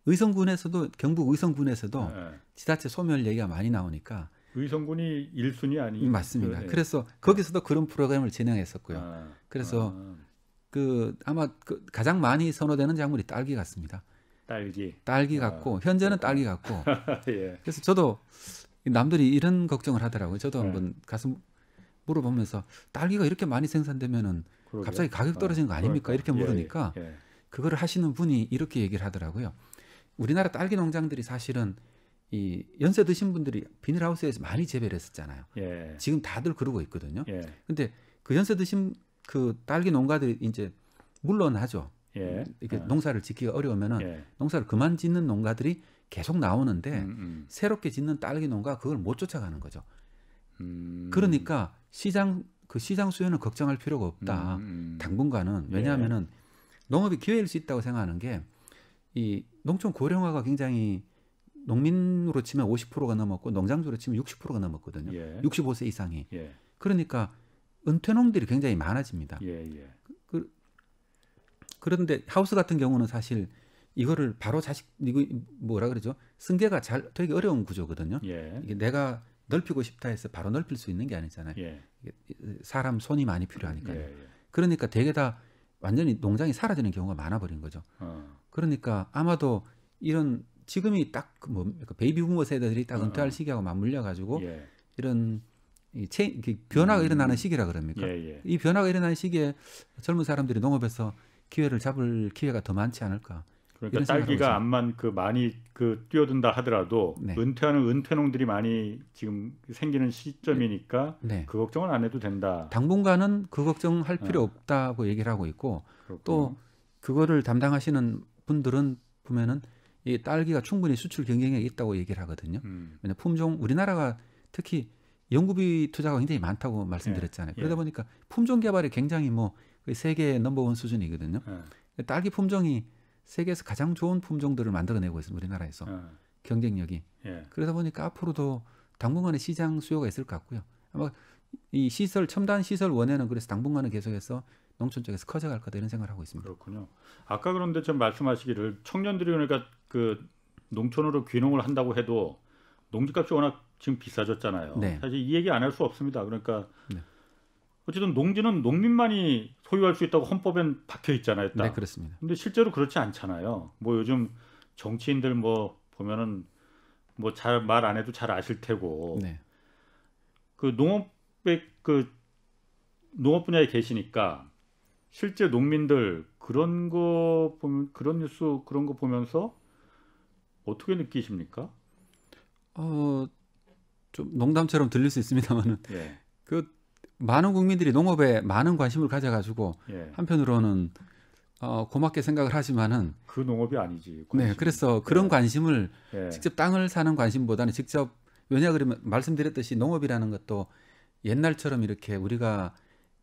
의성군에서도 경북 의성군에서도 지자체 소멸 얘기가 많이 나오니까 의성군이 1순위 아니에요? 맞습니다. 그래서 거기서도 그런 프로그램을 진행했었고요. 그래서 그 아마 그 가장 많이 선호되는 작물이 딸기 같습니다. 딸기 같고 현재는 딸기 같고 그래서 저도 남들이 이런 걱정을 하더라고요. 저도 한번 가서 물어보면서 딸기가 이렇게 많이 생산되면은 갑자기 가격 떨어지는 거 아닙니까? 이렇게 물으니까 그거를 하시는 분이 이렇게 얘기를 하더라고요. 우리나라 딸기 농장들이 사실은 이 연세 드신 분들이 비닐하우스에서 많이 재배를 했었잖아요. 지금 다들 그러고 있거든요. 근데 그 연세 드신 그 딸기 농가들이 이제 물러나죠. 이렇게 농사를 짓기가 어려우면은 농사를 그만 짓는 농가들이 계속 나오는데 새롭게 짓는 딸기 농가 그걸 못 쫓아가는 거죠. 그러니까 시장 수요는 걱정할 필요가 없다. 당분간은. 왜냐하면은 농업이 기회일 수 있다고 생각하는 게 이 농촌 고령화가 굉장히 농민으로 치면 50%가 넘었고 농장주로 치면 60%가 넘었거든요. 65세 이상이. 그러니까 은퇴농들이 굉장히 많아집니다. 그런데 하우스 같은 경우는 사실 이거를 바로 이거 뭐라 그러죠? 승계가 잘 되게 어려운 구조거든요. 이게 내가 넓히고 싶다 해서 바로 넓힐 수 있는 게 아니잖아요. 사람 손이 많이 필요하니까요. 그러니까 대개 다 완전히 농장이 사라지는 경우가 많아버린 거죠. 그러니까 아마도 이런 지금이 딱 베이비 부머 세대들이 딱 은퇴할 시기하고 맞물려 가지고 이런 변화가 일어나는 시기라 그럽니까? 이 변화가 일어나는 시기에 젊은 사람들이 농업에서 기회를 잡을 기회가 더 많지 않을까? 그러니까 딸기가 암만 많이 뛰어든다 하더라도 은퇴하는 은퇴농들이 많이 지금 생기는 시점이니까 그 걱정은 안 해도 된다. 당분간은 그 걱정할 필요 없다고 얘기를 하고 있고, 또 그거를 담당하시는 분들은 보면은 이 딸기가 충분히 수출 경쟁력이 있다고 얘기를 하거든요. 왜냐 품종 우리나라가 특히 연구비 투자가 굉장히 많다고 말씀드렸잖아요. 그러다 보니까 품종 개발이 굉장히 세계 넘버원 수준이거든요. 딸기 품종이 세계에서 가장 좋은 품종들을 만들어내고 있습니다. 우리나라에서 경쟁력이. 그러다 보니까 앞으로도 당분간에 시장 수요가 있을 것 같고요. 아마 이 첨단 시설 원에는 그래서 당분간은 계속해서 농촌 쪽에서 커져갈 거다 이런 생각을 하고 있습니다. 그렇군요. 아까 그런데 좀 말씀하시기를 청년들이 그러니까 그 농촌으로 귀농을 한다고 해도 농지값이 워낙 지금 비싸졌잖아요. 사실 이 얘기 안 할 수 없습니다. 그러니까 어쨌든 농지는 농민만이 소유할 수 있다고 헌법엔 박혀 있잖아요. 네, 그렇습니다. 근데 실제로 그렇지 않잖아요. 요즘 정치인들 보면은 잘 말 안 해도 잘 아실 테고 그 농업 분야에 계시니까 실제 농민들 그런 거 보면 그런 뉴스 그런 거 보면서 어떻게 느끼십니까? 좀 농담처럼 들릴 수 있습니다만은 예. 그 많은 국민들이 농업에 많은 관심을 가져가지고 예. 한편으로는 고맙게 생각을 하지만은 그 농업이 아니지. 관심이. 네, 그래서 그런 관심을 예. 직접 땅을 사는 관심보다는 직접 왜냐 그러면 말씀드렸듯이 농업이라는 것도 옛날처럼 이렇게 우리가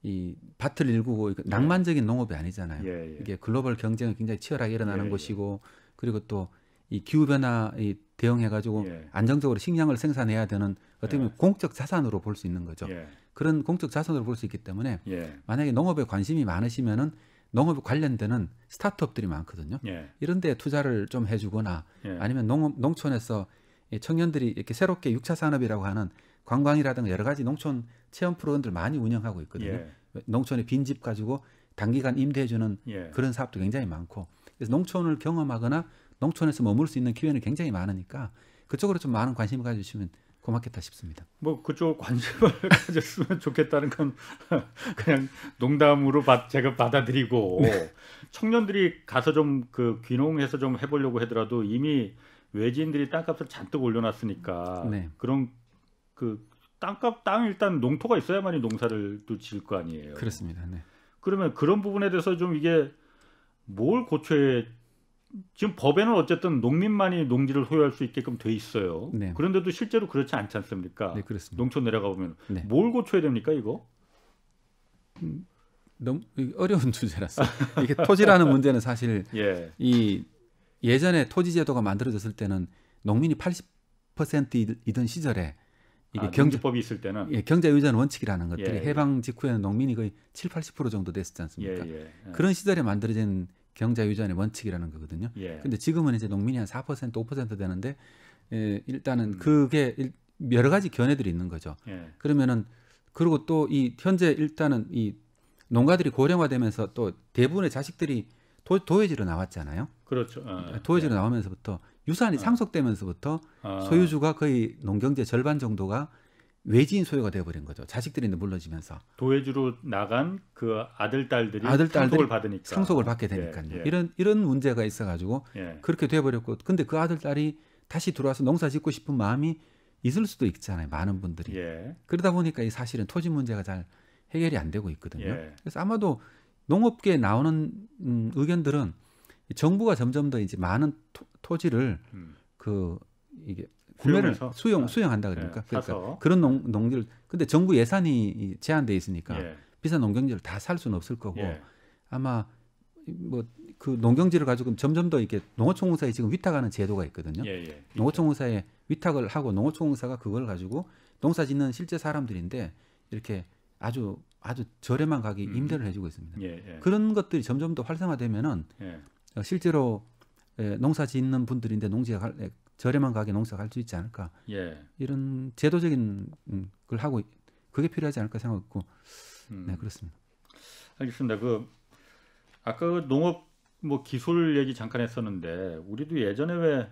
이 밭을 일구고 낭만적인 농업이 아니잖아요. 예, 예. 이게 글로벌 경쟁이 굉장히 치열하게 일어나는 예, 곳이고 그리고 또 이 기후 변화에 대응해가지고 예. 안정적으로 식량을 생산해야 되는 어떻게 보면 공적 자산으로 볼 수 있는 거죠. 예. 그런 공적 자산으로 볼 수 있기 때문에 예. 만약에 농업에 관심이 많으시면은 농업에 관련되는 스타트업들이 많거든요. 예. 이런 데 투자를 좀 해주거나 예. 아니면 농촌에서 청년들이 이렇게 새롭게 6차 산업이라고 하는 관광이라든가 여러 가지 농촌 체험 프로그램들 많이 운영하고 있거든요. 예. 농촌에 빈집 가지고 단기간 임대해주는 예. 그런 사업도 굉장히 많고 그래서 농촌을 경험하거나 농촌에서 머물 수 있는 기회는 굉장히 많으니까 그쪽으로 좀 많은 관심을 가져주시면 고맙겠다 싶습니다. 뭐 그쪽 관심을 가졌으면 좋겠다는 건 그냥 농담으로 제가 받아들이고 청년들이 가서 좀 그 귀농해서 좀 해보려고 하더라도 이미 외지인들이 땅값을 잔뜩 올려놨으니까 네. 그런 그 땅 일단 농토가 있어야만이 농사를 또 지을 거 아니에요. 그렇습니다. 네. 그러면 그런 부분에 대해서 좀 이게 뭘 고쳐야 지금 법에는 어쨌든 농민만이 농지를 소유할 수 있게끔 돼 있어요. 네. 그런데도 실제로 그렇지 않지 않습니까? 네, 그렇습니다. 농촌 내려가 보면 네. 뭘 고쳐야 됩니까 이거? 너무 어려운 주제라서 이게 토지라는 문제는 사실 예. 이 예전에 토지 제도가 만들어졌을 때는 농민이 80%이던 시절에 이게 경제법이 있을 때는 경제 유전 원칙이라는 것들이 예, 해방 직후에는 농민이 거의 7, 80% 정도 됐었지 않습니까? 예. 그런 시절에 만들어진 경제 유전의 원칙이라는 거거든요. 예. 근데 지금은 이제 농민이 한 4%, 5% 되는데 일단은 그게 여러 가지 견해들이 있는 거죠. 예. 그러면은 그리고 또 이 현재 일단은 이 농가들이 고령화되면서 또 대부분의 자식들이 도회지로 나왔잖아요. 그렇죠. 도회지로 나오면서부터 유산이 상속되면서부터 소유주가 거의 농경재 절반 정도가 외지인 소유가 되어버린 거죠. 자식들이 물러지면서 도회주로 나간 그 아들딸들이 상속을 받게 되니까요. 이런 문제가 있어가지고 그렇게 되어버렸고, 근데 그 아들딸이 다시 들어와서 농사 짓고 싶은 마음이 있을 수도 있잖아요. 많은 분들이. 그러다 보니까 이 사실은 토지 문제가 잘 해결이 안 되고 있거든요. 그래서 아마도 농업계에 나오는 의견들은 정부가 점점 더 이제 많은 토지를 이게 구매를 수용한다 그러니까. 그러니까 그런 농지를 근데 정부 예산이 제한돼 있으니까 비싼 농경지를 다 살 수는 없을 거고 아마 뭐 그 농경지를 가지고 점점 더 이렇게 농어촌공사에 지금 위탁하는 제도가 있거든요. 농어촌공사에 위탁을 하고 농어촌공사가 그걸 가지고 농사 짓는 실제 사람들인데 이렇게 아주 저렴한 가격에 임대를 해주고 있습니다. 그런 것들이 점점 더 활성화되면은 실제로 농사 짓는 분들인데 농지가 저렴한 가격에 농사가 할 수 있지 않을까. 이런 제도적인 걸 하고 그게 필요하지 않을까 생각했고, 네 그렇습니다. 알겠습니다. 아까 그 농업 뭐 기술 얘기 잠깐 했었는데 우리도 예전에 왜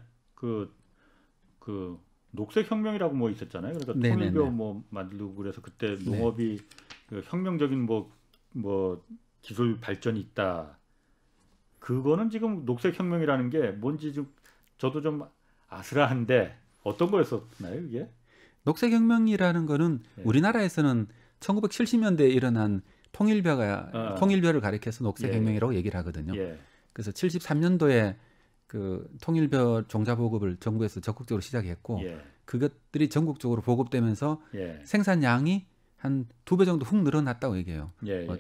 그 녹색혁명이라고 뭐 있었잖아요. 그러니까 통일교 뭐 만들고 그래서 그때 농업이 그 혁명적인 뭐 기술 발전이 있다. 그거는 지금 녹색혁명이라는 게 뭔지 좀 저도 좀 아슬한데 어떤 거였었나요, 이게? 녹색혁명이라는 거는 우리나라에서는 1970년대에 일어난 통일벼를 가리켜서 녹색혁명이라고 얘기를 하거든요. 그래서 73년도에 그 통일벼 종자 보급을 정부에서 적극적으로 시작했고 그것들이 전국적으로 보급되면서 생산량이 한 2배 정도 훅 늘어났다고 얘기해요.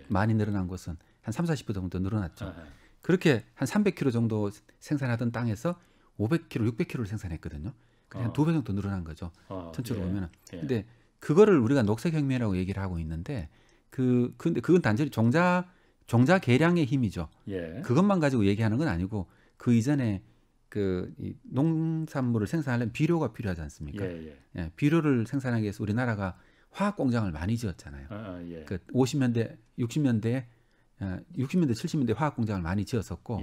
많이 늘어난 것은 한 30, 40% 정도 늘어났죠. 그렇게 한 300kg 정도 생산하던 땅에서 500kg, 600kg를 생산했거든요. 한 2배 정도 늘어난 거죠. 전체로 보면은. 근데 그거를 우리가 녹색혁명이라고 얘기를 하고 있는데 근데 그건 단순히 종자 계량의 힘이죠. 그것만 가지고 얘기하는 건 아니고 그 이전에 이 농산물을 생산하려면 비료가 필요하지 않습니까? 비료를 생산하기 위해서 우리나라가 화학 공장을 많이 지었잖아요. 50년대, 60년대, 70년대 화학 공장을 많이 지었었고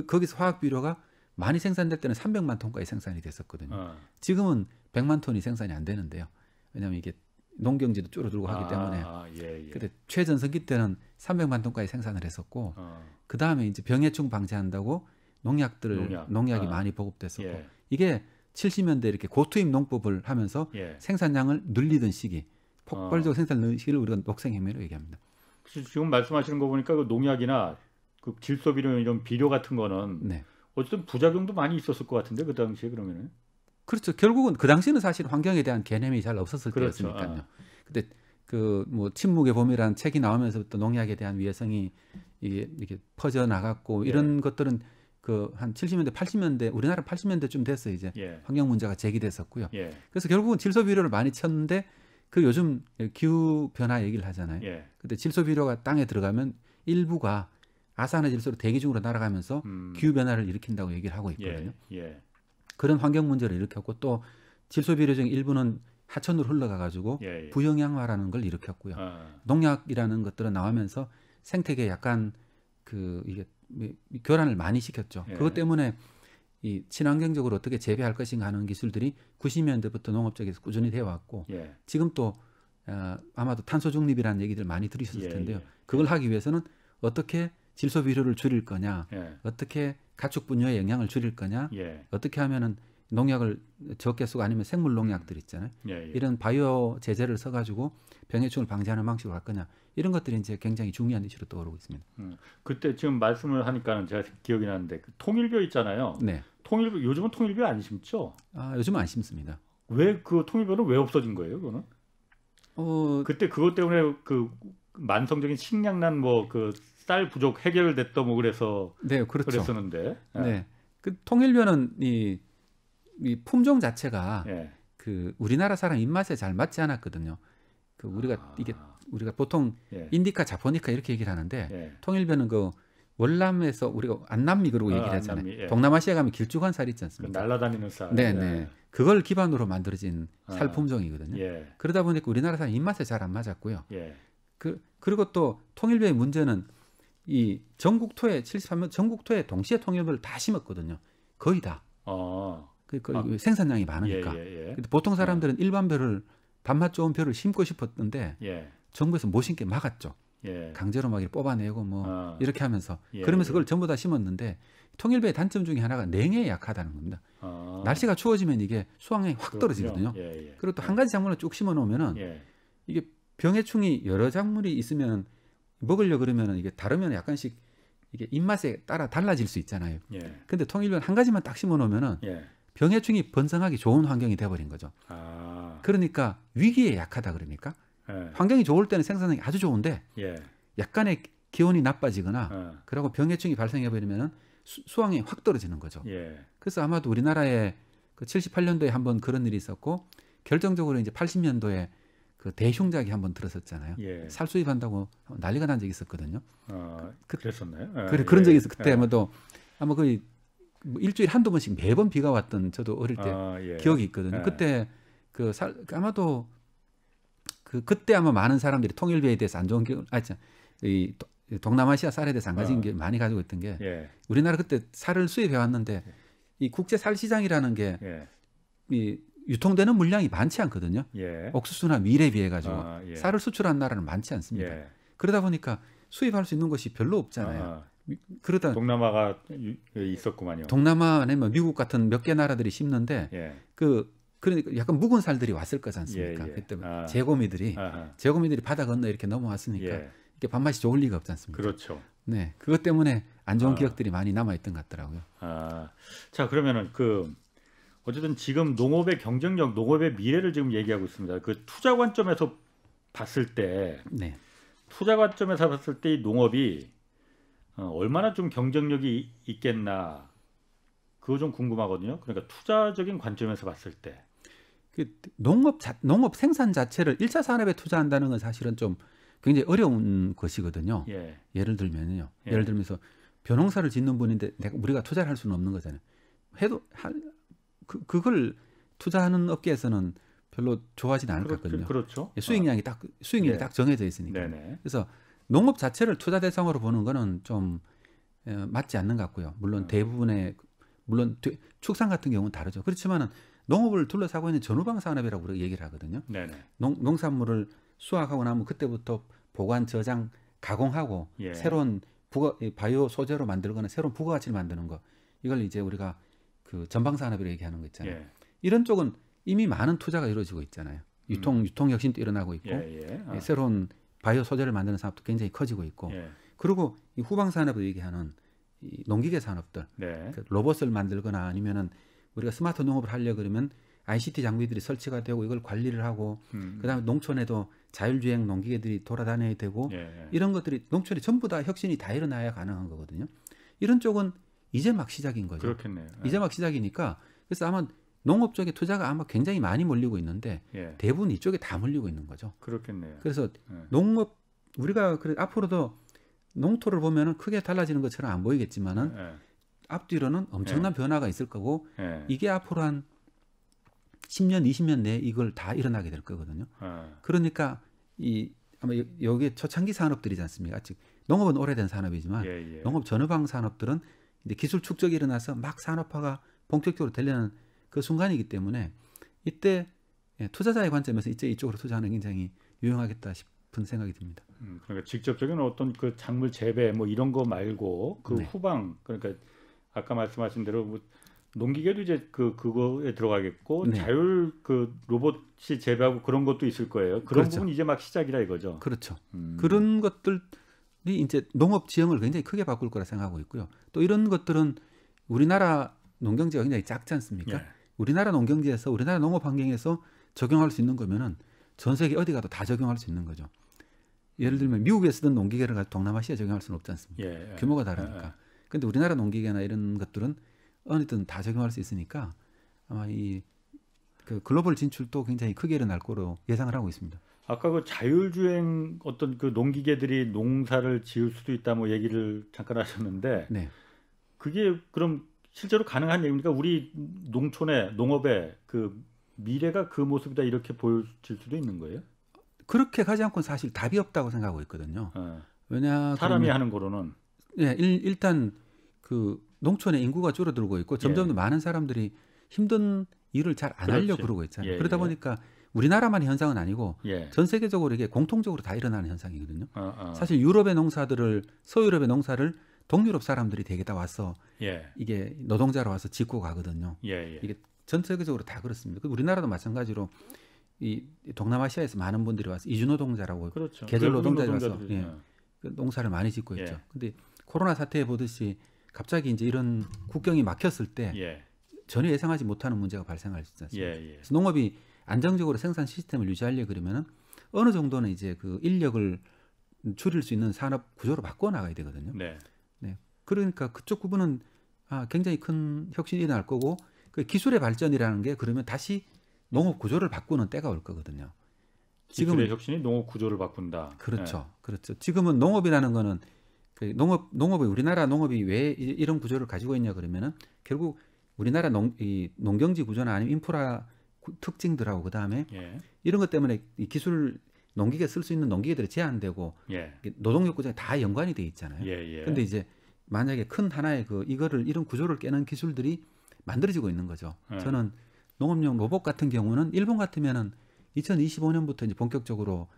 거기서 화학 비료가 많이 생산될 때는 300만 톤까지 생산이 됐었거든요. 지금은 100만 톤이 생산이 안 되는데요. 왜냐하면 이게 농경지도 줄어들고 하기 때문에. 근데 최전성기 때는 300만 톤까지 생산을 했었고 그 다음에 이제 병해충 방지한다고 농약이 많이 보급됐었고 이게 70년대 이렇게 고투입 농법을 하면서 생산량을 늘리던 시기, 폭발적으로 생산 늘리던 시기를 우리가 녹색혁명이라고 얘기합니다. 지금 말씀하시는 거 보니까 그 농약이나 그 질소비료 이런 비료 같은 거는 어쨌든 부작용도 많이 있었을 것 같은데 그 당시에 그러면은. 그렇죠. 결국은 그 당시는 사실 환경에 대한 개념이 잘 없었을 때였으니까요. 근데 그 뭐 침묵의 봄이라는 책이 나오면서부터 농약에 대한 위해성이 이게 퍼져 나갔고 이런 것들은 그 한 70년대, 80년대 우리나라 80년대쯤 돼서 이제 환경 문제가 제기됐었고요. 그래서 결국은 질소 비료를 많이 쳤는데 그 요즘 기후 변화 얘기를 하잖아요. 근데 질소 비료가 땅에 들어가면 일부가 아산화질소로 대기 중으로 날아가면서 기후 변화를 일으킨다고 얘기를 하고 있거든요. 그런 환경 문제를 일으켰고 또 질소 비료 중 일부는 하천으로 흘러가가지고 부영양화라는 걸 일으켰고요. 농약이라는 것들은 나오면서 생태계에 약간 그 이게 교란을 많이 시켰죠. 그것 때문에 이 친환경적으로 어떻게 재배할 것인가 하는 기술들이 90년대부터 농업 쪽에서 꾸준히 되어 왔고 지금 또 아마도 탄소 중립이라는 얘기들 많이 들으셨을 텐데요. 그걸 하기 위해서는 어떻게 질소 비료를 줄일 거냐, 어떻게 가축 분뇨의 영향을 줄일 거냐, 어떻게 하면은 농약을 적게 쓰고 아니면 생물 농약들 있잖아요. 이런 바이오 제재를 써가지고 병해충을 방지하는 방식으로 할 거냐 이런 것들이 이제 굉장히 중요한 이슈로 떠오르고 있습니다. 그때 지금 말씀을 하니까는 제가 기억이 나는데 그 통일벼 있잖아요. 통일벼 요즘은 통일벼 안 심죠? 요즘은 안 심습니다. 왜 그 통일벼는 왜 없어진 거예요? 그거는? 그때 그것 때문에 그 만성적인 식량난 뭐 그 쌀 부족 해결됐다 뭐 그래서 그렇죠. 그랬었는데. 그 통일벼는 이 품종 자체가 그 우리나라 사람 입맛에 잘 맞지 않았거든요. 그 우리가 보통 인디카, 자포니카 이렇게 얘기를 하는데 통일벼는 그 월남에서 우리가 안남미 그러고 얘기를 하잖아요. 동남아시아 가면 길쭉한 살 있지 않습니까? 그 날아다니는 쌀. 네네. 그걸 기반으로 만들어진 살 품종이거든요. 그러다 보니까 우리나라 사람 입맛에 잘 안 맞았고요. 그리고 또 통일벼의 문제는 이 전국 토에 73년 전국 토에 동시에 통일벼를 다 심었거든요. 거의 다. 생산량이 많으니까. 근데 보통 사람들은 일반 벼를 단맛 좋은 벼를 심고 싶었는데 정부에서 못 심게 막았죠. 강제로 막 뽑아내고 뭐 이렇게 하면서 그러면서 그걸 전부 다 심었는데 통일벼의 단점 중에 하나가 냉해에 약하다는 겁니다. 날씨가 추워지면 이게 수확량이 확 떨어지거든요. 그리고 또 한 가지 작물을 쭉 심어 놓으면은 이게 병해충이 여러 작물이 있으면 먹으려 그러면은 이게 다르면 약간씩 이게 입맛에 따라 달라질 수 있잖아요. 근데 통일벼는 한 가지만 딱 심어 놓으면은 병해충이 번성하기 좋은 환경이 돼버린 거죠. 그러니까 위기에 약하다 그러니까 환경이 좋을 때는 생산량이 아주 좋은데 약간의 기온이 나빠지거나 그리고 병해충이 발생해버리면 수확량이 확 떨어지는 거죠. 그래서 아마도 우리나라에 그 78년도에 한번 그런 일이 있었고 결정적으로 이제 80년도에 그 대흉작이 한번 들었었잖아요. 살 수입한다고 난리가 난 적이 있었거든요. 그랬었나요? 그런 적이 있어. 그때 아마도 아마 거의 뭐 일주일에 한두 번씩 매번 비가 왔던 저도 어릴 때 기억이 있거든요. 그때 아마도 그때 아마 많은 사람들이 통일벼에 대해서 안 좋은 기억, 이 동남아시아 쌀에 대해서 안 가진 게 많이 가지고 있던 게 우리나라 그때 쌀을 수입해 왔는데 이 국제 쌀 시장이라는 게 이 유통되는 물량이 많지 않거든요. 옥수수나 밀에 비해 가지고 쌀을 수출하는 나라는 많지 않습니다. 그러다 보니까 수입할 수 있는 것이 별로 없잖아요. 그러다 동남아가 있었구만요. 동남아 아니면 미국 같은 몇 개 나라들이 심는데 그러니까 약간 묵은 살들이 왔을 거지 않습니까? 그때 재고미들이 바다 건너 이렇게 넘어왔으니까 이게 밥맛이 좋을 리가 없지 않습니까? 그렇죠. 네, 그것 때문에 안 좋은 기억들이 많이 남아 있던 것 같더라고요. 자, 그러면은 어쨌든 지금 농업의 경쟁력, 농업의 미래를 지금 얘기하고 있습니다. 그 투자 관점에서 봤을 때, 투자 관점에서 봤을 때 이 농업이 얼마나 좀 경쟁력이 있겠나, 그거 좀 궁금하거든요. 그러니까 투자적인 관점에서 봤을 때, 농업 생산 자체를 1차 산업에 투자한다는 건 사실은 좀 굉장히 어려운 것이거든요. 예를 들면요, 예를 들면서 벼농사를 짓는 분인데 우리가 투자를 할 수는 없는 거잖아요. 그걸 투자하는 업계에서는 별로 좋아하지는 않을 것 같거든요. 그렇죠. 수익량이 딱 정해져 있으니까. 그래서 농업 자체를 투자 대상으로 보는 거는 좀 맞지 않는 것 같고요. 물론 축산 같은 경우는 다르죠. 그렇지만은 농업을 둘러싸고 있는 전후방 산업이라고 우리가 얘기를 하거든요. 농산물을 수확하고 나면 그때부터 보관, 저장, 가공하고 새로운 바이오 소재로 만들거나 새로운 부가가치를 만드는 거, 이걸 이제 우리가 그 전방 산업이라고 얘기하는 거 있잖아요. 이런 쪽은 이미 많은 투자가 이루어지고 있잖아요. 유통 혁신도 일어나고 있고 새로운 바이오 소재를 만드는 산업도 굉장히 커지고 있고 그리고 이 후방 산업을 얘기하는 이 농기계 산업들 그 로봇을 만들거나 아니면은 우리가 스마트 농업을 하려 그러면 ICT 장비들이 설치가 되고 이걸 관리를 하고 그다음에 농촌에도 자율주행 농기계들이 돌아다녀야 되고 이런 것들이 농촌에 전부 다 혁신이 다 일어나야 가능한 거거든요. 이런 쪽은 이제 막 시작인 거죠. 그렇겠네요. 이제 막 시작이니까 그래서 아마 농업 쪽에 투자가 아마 굉장히 많이 몰리고 있는데 대부분 이쪽에 다 몰리고 있는 거죠. 그렇겠네요. 그래서 농업 우리가 그래 앞으로도 농토를 보면은 크게 달라지는 것처럼 안 보이겠지만은 앞뒤로는 엄청난 변화가 있을 거고 이게 앞으로 한 10년, 20년 내에 이걸 다 일어나게 될 거거든요. 그러니까 이 아마 여기에 초창기 산업들이지 않습니까? 아직 농업은 오래된 산업이지만 농업 전후방 산업들은 이제 기술 축적이 일어나서 막 산업화가 본격적으로 되려는 그 순간이기 때문에 이때 투자자의 관점에서 이제 이쪽으로 투자하는 게 굉장히 유용하겠다 싶은 생각이 듭니다. 그러니까 직접적인 어떤 그 작물 재배 뭐 이런 거 말고 그 후방 그러니까 아까 말씀하신 대로 뭐 농기계도 이제 그거에 들어가겠고 자율 그 로봇이 재배하고 그런 것도 있을 거예요. 그런 부분 이제 막 시작이라 이거죠. 그렇죠. 그런 것들이 이제 농업 지형을 굉장히 크게 바꿀 거라 생각하고 있고요. 또 이런 것들은 우리나라 농경지가 굉장히 작지 않습니까? 우리나라 농경지에서 우리나라 농업 환경에서 적용할 수 있는 거면은 전 세계 어디 가도 다 적용할 수 있는 거죠. 예를 들면 미국에 쓰던 농기계를 가지고 동남아시아에 적용할 수는 없지 않습니까? 규모가 다르니까. 근데 우리나라 농기계나 이런 것들은 어느든 다 적용할 수 있으니까 아마 이 그 글로벌 진출도 굉장히 크게 일어날 거로 예상을 하고 있습니다. 아까 그 자율주행 어떤 그 농기계들이 농사를 지을 수도 있다 뭐 얘기를 잠깐 하셨는데 그게 그럼 실제로 가능한 얘기입니까? 우리 농촌의 농업의 그 미래가 그 모습이다 이렇게 보여질 수도 있는 거예요? 그렇게 가지 않고는 사실 답이 없다고 생각하고 있거든요. 왜냐 사람이 하는 거로는 일단 그 농촌의 인구가 줄어들고 있고 점점 더 많은 사람들이 힘든 일을 잘 안 하려고 그러고 있잖아요. 그러다 보니까 우리나라만의 현상은 아니고 전 세계적으로 이게 공통적으로 다 일어나는 현상이거든요. 사실 유럽의 농사들을 서유럽의 농사를 동유럽 사람들이 되게 다 와서 이게 노동자로 와서 짓고 가거든요. 이게 전 세계적으로 다 그렇습니다. 우리나라도 마찬가지로 이 동남아시아에서 많은 분들이 와서 이주 노동자라고 계절 노동자들이 와서 그 농사를 많이 짓고 있죠. 근데 코로나 사태에 보듯이 갑자기 이제 이런 국경이 막혔을 때 전혀 예상하지 못하는 문제가 발생할 수 있지 않습니까? 그래서 농업이 안정적으로 생산 시스템을 유지하려 그러면은 어느 정도는 이제 그 인력을 줄일 수 있는 산업 구조로 바꿔 나가야 되거든요. 그러니까 그쪽 부분은 굉장히 큰 혁신이 일어날 거고 그 기술의 발전이라는 게 그러면 다시 농업 구조를 바꾸는 때가 올 거거든요. 기술의 혁신이 농업 구조를 바꾼다. 그렇죠. 그렇죠. 지금은 농업이라는 거는 그 농업이 우리나라 농업이 왜 이런 구조를 가지고 있냐 그러면은 결국 우리나라 농경지 구조나 아니면 인프라 특징들하고 그다음에 이런 것 때문에 이 기술 농기계 쓸 수 있는 농기계들이 제한되고 노동력 구조에 다 연관이 돼 있잖아요. 근데 이제 만약에 큰 하나의 이런 구조를 깨는 기술들이 만들어지고 있는 거죠. 저는 농업용 로봇 같은 경우는 일본 같으면은 2025년부터 이제 본격적으로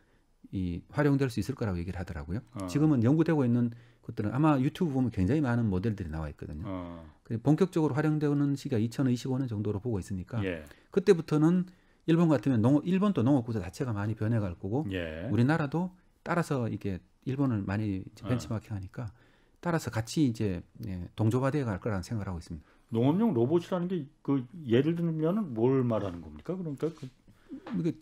활용될 수 있을 거라고 얘기를 하더라고요. 지금은 연구되고 있는 것들은 아마 유튜브 보면 굉장히 많은 모델들이 나와 있거든요. 본격적으로 활용되는 시기가 2025년 정도로 보고 있으니까 그때부터는 일본 같으면 일본도 농업 구조 자체가 많이 변해갈 거고 우리나라도 따라서 이게 일본을 많이 벤치마킹하니까 따라서 같이 이제 동조화되어 갈 거라는 생각을 하고 있습니다. 농업용 로봇이라는 게 그 예를 들면은 뭘 말하는 겁니까? 그러니까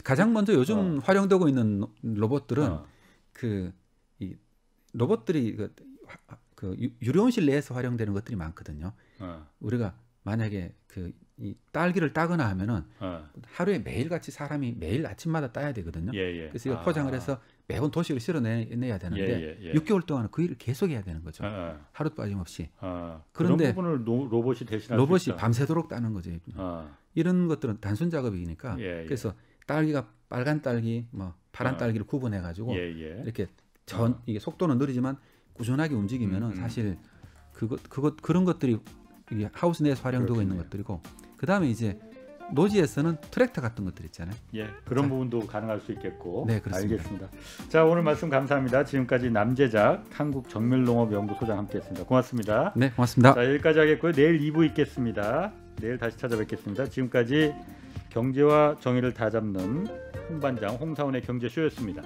가장 먼저 요즘 활용되고 있는 로봇들은 이 로봇들이 유료온실 내에서 활용되는 것들이 많거든요. 우리가 만약에 이 딸기를 따거나 하면은 하루에 매일같이 사람이 매일 아침마다 따야 되거든요. 그래서 이거 포장을 해서 매번 도시로 실어내야 되는데 6개월 동안 그 일을 계속 해야 되는 거죠. 하루도 빠짐없이. 그런데 그런 부분을 로봇이 대신할 로봇이 수 있다. 밤새도록 따는 거죠. 이런 것들은 단순 작업이니까 그래서 딸기가 빨간 딸기, 뭐 파란 딸기를 구분해 가지고 이렇게 이게 속도는 느리지만 꾸준하게 움직이면은 사실 그런 것들이 이게 하우스 내에서 활용되고 있는 것들이고 그다음에 이제 노지에서는 트랙터 같은 것들 있잖아요. 예, 그런 부분도 가능할 수 있겠고. 네, 그렇습니다. 알겠습니다. 자, 오늘 말씀 감사합니다. 지금까지 남재작 한국정밀농업연구소장 함께했습니다. 고맙습니다. 네, 고맙습니다. 자, 여기까지 하겠고요. 내일 2부 있겠습니다. 내일 다시 찾아뵙겠습니다. 지금까지 경제와 정의를 다잡는 홍반장 홍사원의 경제쇼였습니다.